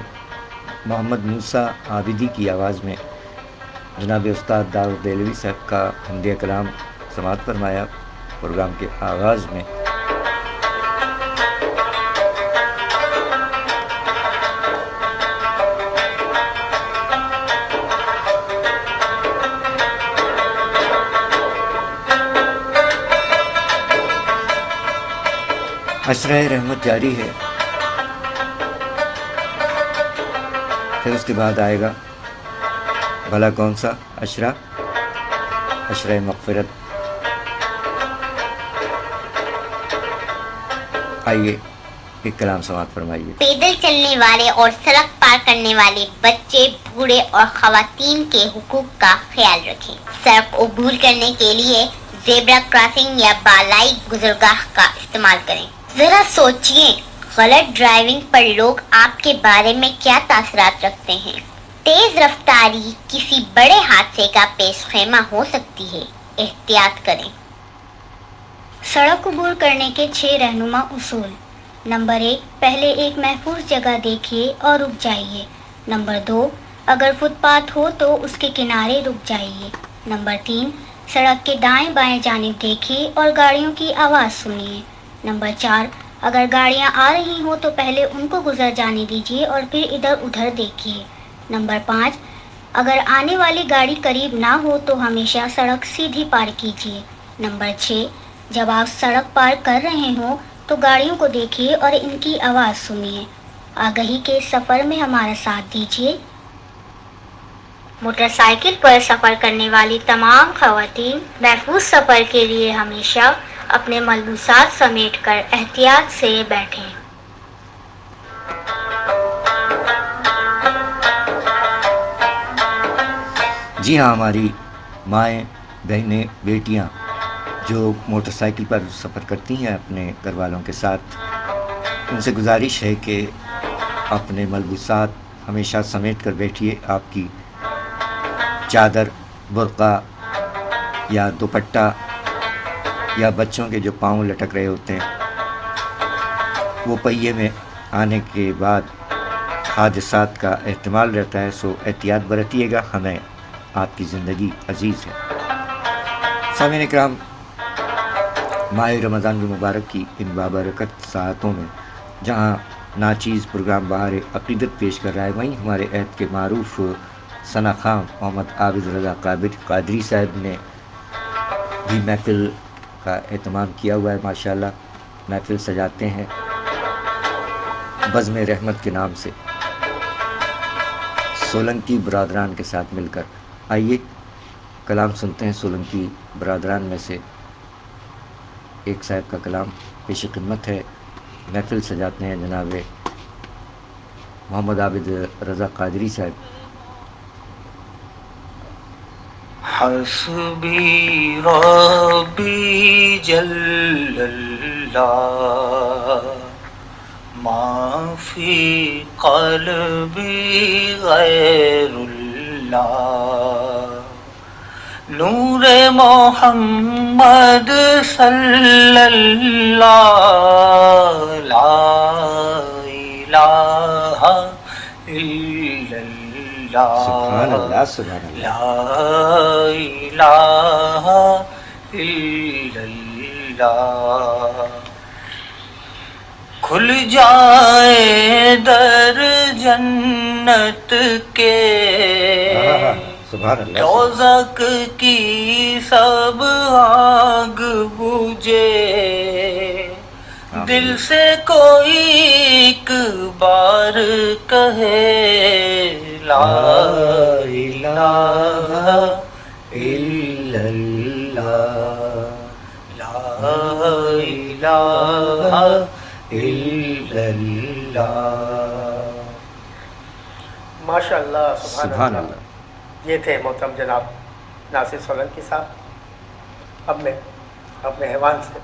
محمد موسیٰ عابدی کی آواز میں جناب استاد داؤد دہلوی صاحب کا حمدیہ کلام سماعت فرمایا پروگرام کے آغاز میں۔ عشرہ رحمت جاری ہے، پھر اس کے بعد آئے گا بھلا کون سا عشرہ، عشرہ مغفرت۔ آئیے ایک کلام سماعت فرمائیے۔ پیدل چلنے والے اور سڑک پار کرنے والے بچے، بوڑھے اور خواتین کے حقوق کا خیال رکھیں۔ سڑک عبور کرنے کے لیے زیبرا کراسنگ یا بالائی گزرگاہ کا استعمال کریں۔ ذرا سوچئے، غلط ڈرائیونگ پر لوگ آپ کے بارے میں کیا تاثرات رکھتے ہیں۔ تیز رفتاری کسی بڑے حادثے کا پیش خیمہ ہو سکتی ہے، احتیاط کریں۔ سڑک عبور کرنے کے 6 رہنما اصول۔ نمبر 1، پہلے ایک محفوظ جگہ دیکھیے اور رک جائیے۔ نمبر 2، اگر فٹ پاتھ ہو تو اس کے کنارے رک جائیے۔ نمبر 3، سڑک کے دائیں بائیں جانب دیکھیے اور گاڑیوں کی آواز سنیے۔ نمبر 4، اگر گاڑیاں آ رہی ہوں تو پہلے ان کو گزر جانے دیجیے اور پھر ادھر ادھر دیکھیے۔ نمبر 5، اگر آنے والی گاڑی قریب نہ ہو تو ہمیشہ سڑک سیدھی پار کیجیے۔ نمبر 6، جب آپ سڑک پار کر رہے ہوں تو گاڑیوں کو دیکھیے اور ان کی آواز سنیے۔ آگہی کے سفر میں ہمارا ساتھ دیجیے۔ موٹر سائیکل پر سفر کرنے والی تمام خواتین محفوظ سفر کے لیے ہمیشہ اپنے ملبوسات سمیٹ کر احتیاط سے بیٹھیں۔ جی ہاں، ہماری مائیں، بہنیں، بیٹیاں جو موٹر سائیکل پر سفر کرتی ہیں اپنے گھر والوں کے ساتھ، ان سے گزارش ہے کہ اپنے ملبوسات ہمیشہ سمیٹ کر بیٹھیے۔ آپ کی چادر، برقع یا دوپٹہ یا بچوں کے جو پاؤں لٹک رہے ہوتے ہیں، وہ پہیے میں آنے کے بعد حادثات کا احتمال رہتا ہے، سو احتیاط برتیے گا، ہمیں آپ کی زندگی عزیز ہے۔ سامعین اکرام، ماہ رمضان المبارک کی ان بابرکت ساعتوں میں جہاں ناچیز پروگرام بہار عقیدت پیش کر رہا ہے، وہیں ہمارے عہد کے معروف ثنا خواں محمد عابد رضا قادری صاحب نے بھی محفل کا اہتمام کیا ہوا ہے۔ ماشاءاللہ محفل سجاتے ہیں بزم رحمت کے نام سے سولنکی برادران کے ساتھ مل کر۔ آئیے کلام سنتے ہیں سولنکی برادران میں سے ایک صاحب کا کلام پیش خدمت ہے۔ محفل سجاتے ہیں جناب محمد عابد رضا قادری صاحب۔ حسبی ربی جل اللہ ما فی قلبی غیر اللہ نور محمد صلی اللہ لا الہ الا اللہ سبحان اللہ، سبحان اللہ۔ لا الہ الا اللہ کھل جائے در جنت کے سبحان اللہ۔ دوزخ کی سب آگ بجھے دل سے کوئی ایک بار کہے لا الہ الا اللہ لا الہ الا اللہ۔ ماشاء اللہ، سبحان اللہ۔ یہ تھے محترم جناب ناصر سولنکی صاحب۔ اب میں اپنے ایوان سے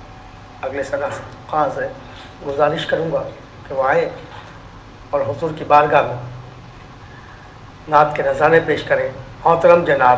اگلے ثنا خواں سے گزارش کروں گا کہ وہ آئیں اور حضور کی بارگاہ میں نعت کے نذرانے پیش کریں۔ محترم جناب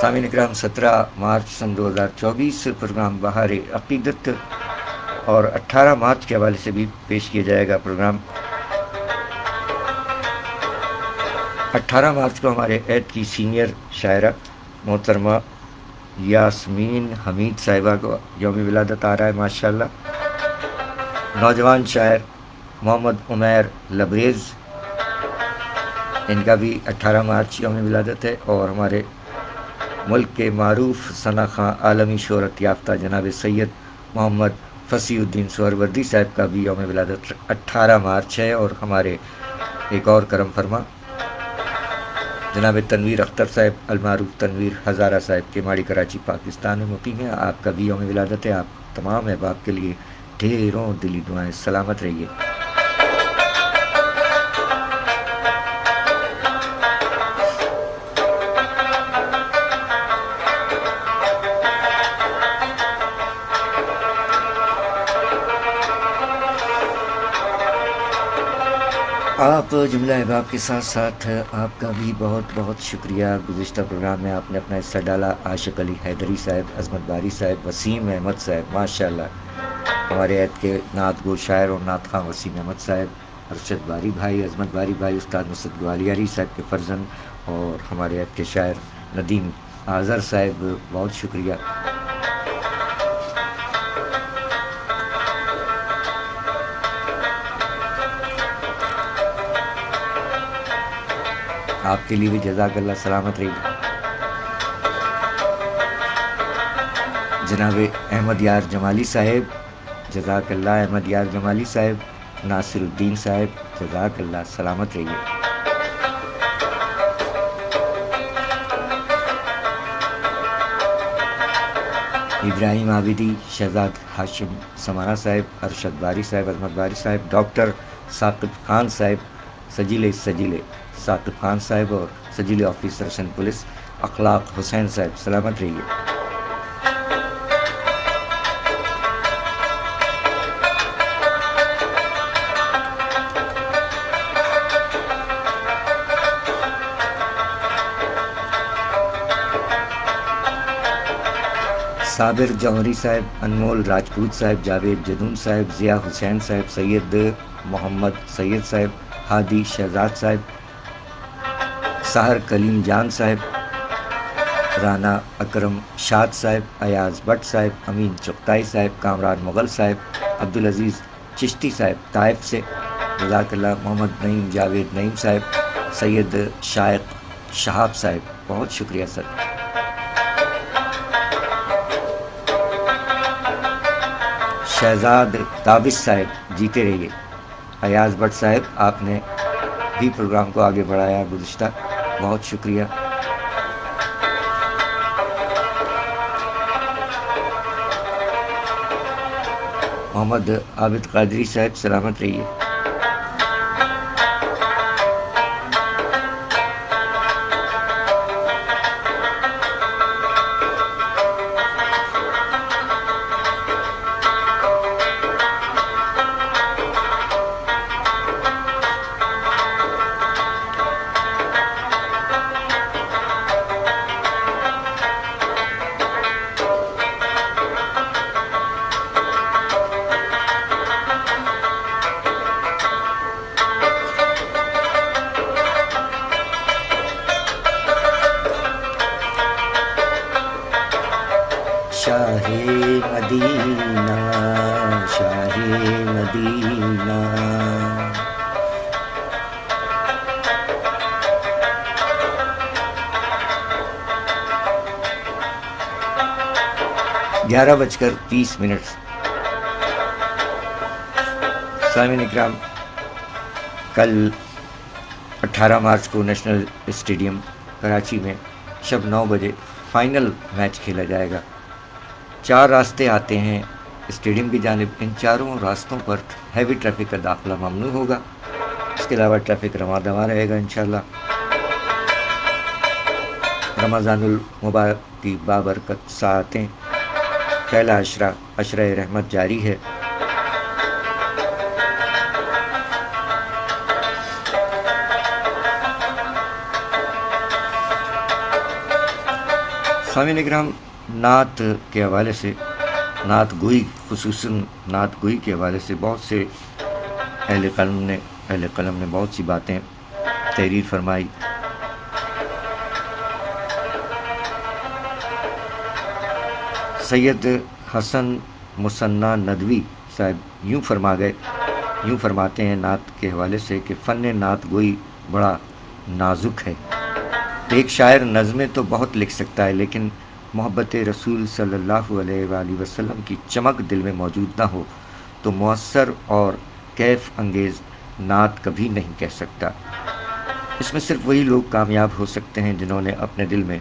سامعین اکرام 17 مارچ سن 2024 پروگرام بہار عقیدت اور 18 مارچ کے حوالے سے بھی پیش کیا جائے گا پروگرام. 18 مارچ کو ہمارے عید کی سینئر شاعرہ محترمہ یاسمین حمید صاحبہ کو یوم ولادت آ رہا ہے ماشاءاللہ. نوجوان شاعر محمد عمیر لبریز، ان کا بھی 18 مارچ یوم ولادت ہے. اور ہمارے ملک کے معروف ثنا خواں عالمی شہرت یافتہ جناب سید محمد فصیح الدین سہروردی صاحب کا بھی یوم ولادت 18 مارچ ہے. اور ہمارے ایک اور کرم فرما جناب تنویر اختر صاحب المعروف تنویر ہزارہ صاحب کے ماڑی کراچی پاکستان میں مقیم ہیں، آپ کا بھی یوم ولادت ہے. آپ تمام احباب کے لیے ڈھیروں دلی دعائیں. سلامت رہیے. آپ جملہ احباب کے ساتھ ساتھ آپ کا بھی بہت بہت شکریہ. گزشتہ پروگرام میں آپ نے اپنا حصہ ڈالا. عاشق علی حیدری صاحب، عظمت باری صاحب، وسیم احمد صاحب ماشاءاللہ. ہمارے عید کے نعت گو شاعر اور نعت خواں وسیم احمد صاحب، ارشد باری بھائی، عظمت باری بھائی، استاد نصرت گوالیاری صاحب کے فرزند، اور ہمارے عید کے شاعر ندیم آذر صاحب، بہت شکریہ. آپ کے لیے بھی جزاک اللہ. سلامت رہیے. جناب احمد یار جمالی صاحب، جزاک اللہ. احمد یار جمالی صاحب، ناصر الدین صاحب، جزاک اللہ. سلامت رہیے. ابراہیم عابدی، شہزاد ہاشم سمانہ صاحب، ارشد باری صاحب، عظمت باری صاحب، ڈاکٹر ثاقب خان صاحب، سجیلے ثاقب خان صاحب، اور سجیلے آفیسر سندھ پولیس اخلاق حسین صاحب. سلامت رہیے. صابر جوہری صاحب، انمول راجپوت صاحب، جاوید جدون صاحب، ضیاء حسین صاحب، سید محمد سید صاحب، ہادی شہزاد صاحب، سحر کلیم جان صاحب، رانا اکرم شاد صاحب، ایاز بٹ صاحب، امین چغتائی صاحب، کامران مغل صاحب، عبدالعزیز چشتی صاحب طائف سے، جزاک اللہ. محمد نعیم جاوید نعیم صاحب، سید شائق شہاب صاحب، بہت شکریہ سر. شہزاد تابش صاحب، جیتے رہیے. ایاز بٹ صاحب، آپ نے بھی پروگرام کو آگے بڑھایا گزشتہ، بہت شکریہ. محمد عابد قادری صاحب، سلامت رہیے. شاہ مدینہ، شاہ مدینہ، 11:30. سامعین اکرام، کل 18 مارچ کو نیشنل اسٹیڈیم کراچی میں شب 9 بجے فائنل میچ کھیلا جائے گا. 4 راستے آتے ہیں اسٹیڈیم کی جانب. ان چاروں راستوں پر ہیوی ٹریفک کا داخلہ ممنوع ہوگا. اس کے علاوہ ٹریفک رواں دواں رہے گا انشاءاللہ. رمضان المبارک کی بابرکت ساعتیں، پہلا عشرہ رحمت جاری ہے. سامعین کرام، نعت کے حوالے سے، نعت گوئی، خصوصاً نعت گوئی کے حوالے سے بہت سے اہل قلم نے بہت سی باتیں تحریر فرمائی. سید حسن مصنع ندوی صاحب یوں فرماتے ہیں نعت کے حوالے سے کہ فن نعت گوئی بڑا نازک ہے. ایک شاعر نظمیں تو بہت لکھ سکتا ہے، لیکن محبت رسول صلی اللہ علیہ وآلہ وسلم کی چمک دل میں موجود نہ ہو تو مؤثر اور کیف انگیز نعت کبھی نہیں کہہ سکتا. اس میں صرف وہی لوگ کامیاب ہو سکتے ہیں جنہوں نے اپنے دل میں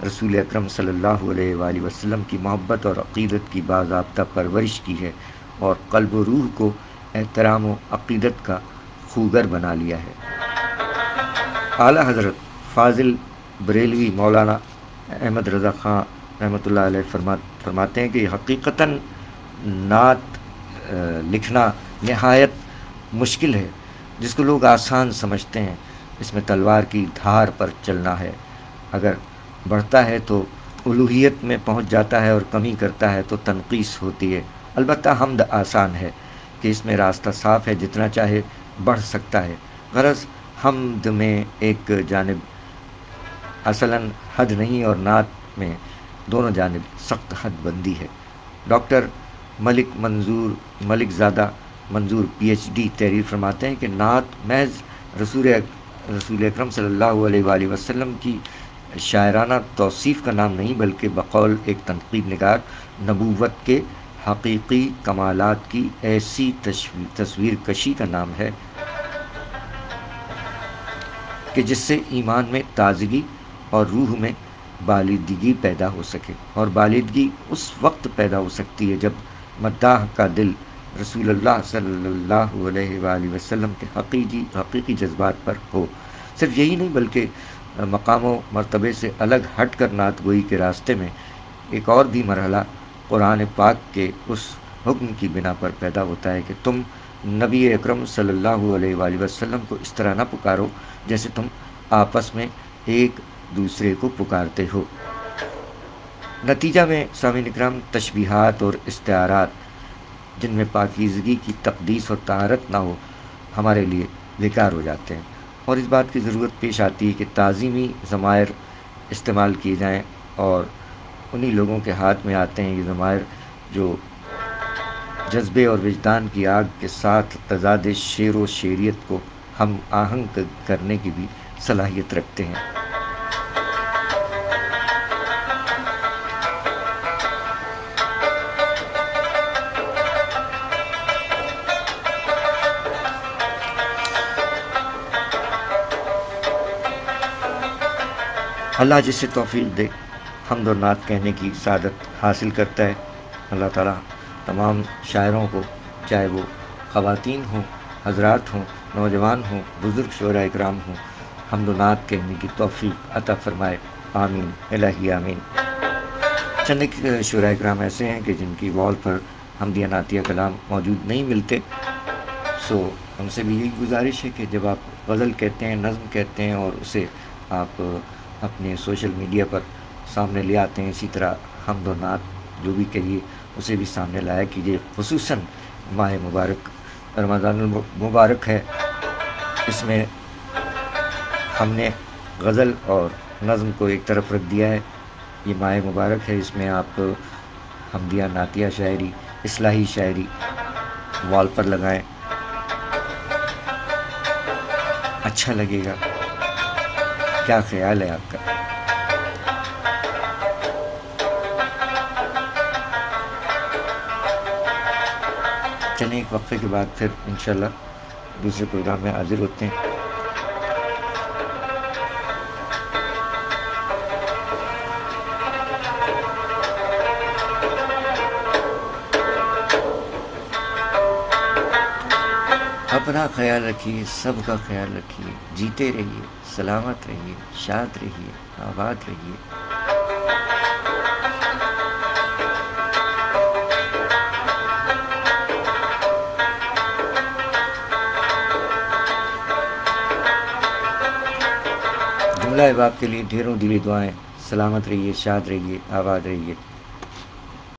رسول اکرم صلی اللہ علیہ وآلہ وسلم کی محبت اور عقیدت کی باضابطہ پرورش کی ہے اور قلب و روح کو احترام و عقیدت کا خوگر بنا لیا ہے. اعلیٰ حضرت فاضل بریلوی مولانا احمد رضا خان رحمۃ اللہ علیہ فرماتے ہیں کہ حقیقتاً نعت لکھنا نہایت مشکل ہے، جس کو لوگ آسان سمجھتے ہیں. اس میں تلوار کی دھار پر چلنا ہے، اگر بڑھتا ہے تو الوہیت میں پہنچ جاتا ہے اور کمی کرتا ہے تو تنقیص ہوتی ہے. البتہ حمد آسان ہے کہ اس میں راستہ صاف ہے، جتنا چاہے بڑھ سکتا ہے. غرض حمد میں ایک جانب اصلاً حد نہیں اور نعت میں دونوں جانب سخت حد بندی ہے. ڈاکٹر ملک زادہ منظور PhD تحریر فرماتے ہیں کہ نعت محض رسول اکرم صلی اللہ علیہ وآلہ وسلم کی شاعرانہ توصیف کا نام نہیں، بلکہ بقول ایک تنقید نگار نبوت کے حقیقی کمالات کی ایسی تصویر کشی کا نام ہے کہ جس سے ایمان میں تازگی اور روح میں بالیدگی پیدا ہو سکے. اور بالیدگی اس وقت پیدا ہو سکتی ہے جب مداح کا دل رسول اللہ صلی اللہ علیہ وآلہ وسلم کے حقیقی جذبات پر ہو. صرف یہی نہیں بلکہ مقام و مرتبے سے الگ ہٹ کر نعت گوئی کے راستے میں ایک اور بھی مرحلہ قرآن پاک کے اس حکم کی بنا پر پیدا ہوتا ہے کہ تم نبی اکرم صلی اللہ علیہ وآلہ وسلم کو اس طرح نہ پکارو جیسے تم آپس میں ایک دوسرے کو پکارتے ہو. نتیجہ میں سامعین اکرام تشبیہات اور استعارات جن میں پاکیزگی کی تقدیس اور طہارت نہ ہو ہمارے لیے بیکار ہو جاتے ہیں، اور اس بات کی ضرورت پیش آتی ہے کہ تعظیمی ضمائر استعمال کیے جائیں، اور انہی لوگوں کے ہاتھ میں آتے ہیں یہ ضمائر جو جذبے اور وجدان کی آگ کے ساتھ تضاد شعر و شعریت کو ہم آہنگ کرنے کی بھی صلاحیت رکھتے ہیں. اللہ جسے توفیق دے حمد و نعت کہنے کی سعادت حاصل کرتا ہے. اللہ تعالیٰ تمام شاعروں کو، چاہے وہ خواتین ہوں، حضرات ہوں، نوجوان ہوں، بزرگ شعراء اکرام ہوں، حمد و نعت کہنے کی توفیق عطا فرمائے. آمین الہی آمین. چند ایک شعراء اکرام ایسے ہیں کہ جن کی وال پر حمدیہ نعتیہ کلام موجود نہیں ملتے، سو ہم سے بھی یہی گزارش ہے کہ جب آپ غزل کہتے ہیں، نظم کہتے ہیں اور اسے آپ اپنے سوشل میڈیا پر سامنے لے آتے ہیں، اسی طرح حمد و نعت جو بھی کہیے اسے بھی سامنے لایا کیجیے. خصوصاً ماہ مبارک رمضان المبارک ہے، اس میں ہم نے غزل اور نظم کو ایک طرف رکھ دیا ہے. یہ ماہ مبارک ہے، اس میں آپ حمدیہ نعتیہ شاعری، اصلاحی شاعری وال پر لگائیں، اچھا لگے گا. کیا خیال ہے آپ کا؟ چلیں ایک وقفے کے بعد پھر انشاءاللہ دوسرے پروگرام میں حاضر ہوتے ہیں. اپنا خیال رکھیے، سب کا خیال رکھیے، جیتے رہیے، سلامت رہیے، شاد رہیے، آباد رہیے. جملہ احباب کے لیے ڈھیروں دلی دعائیں. سلامت رہیے، شاد رہیے، آباد رہیے۔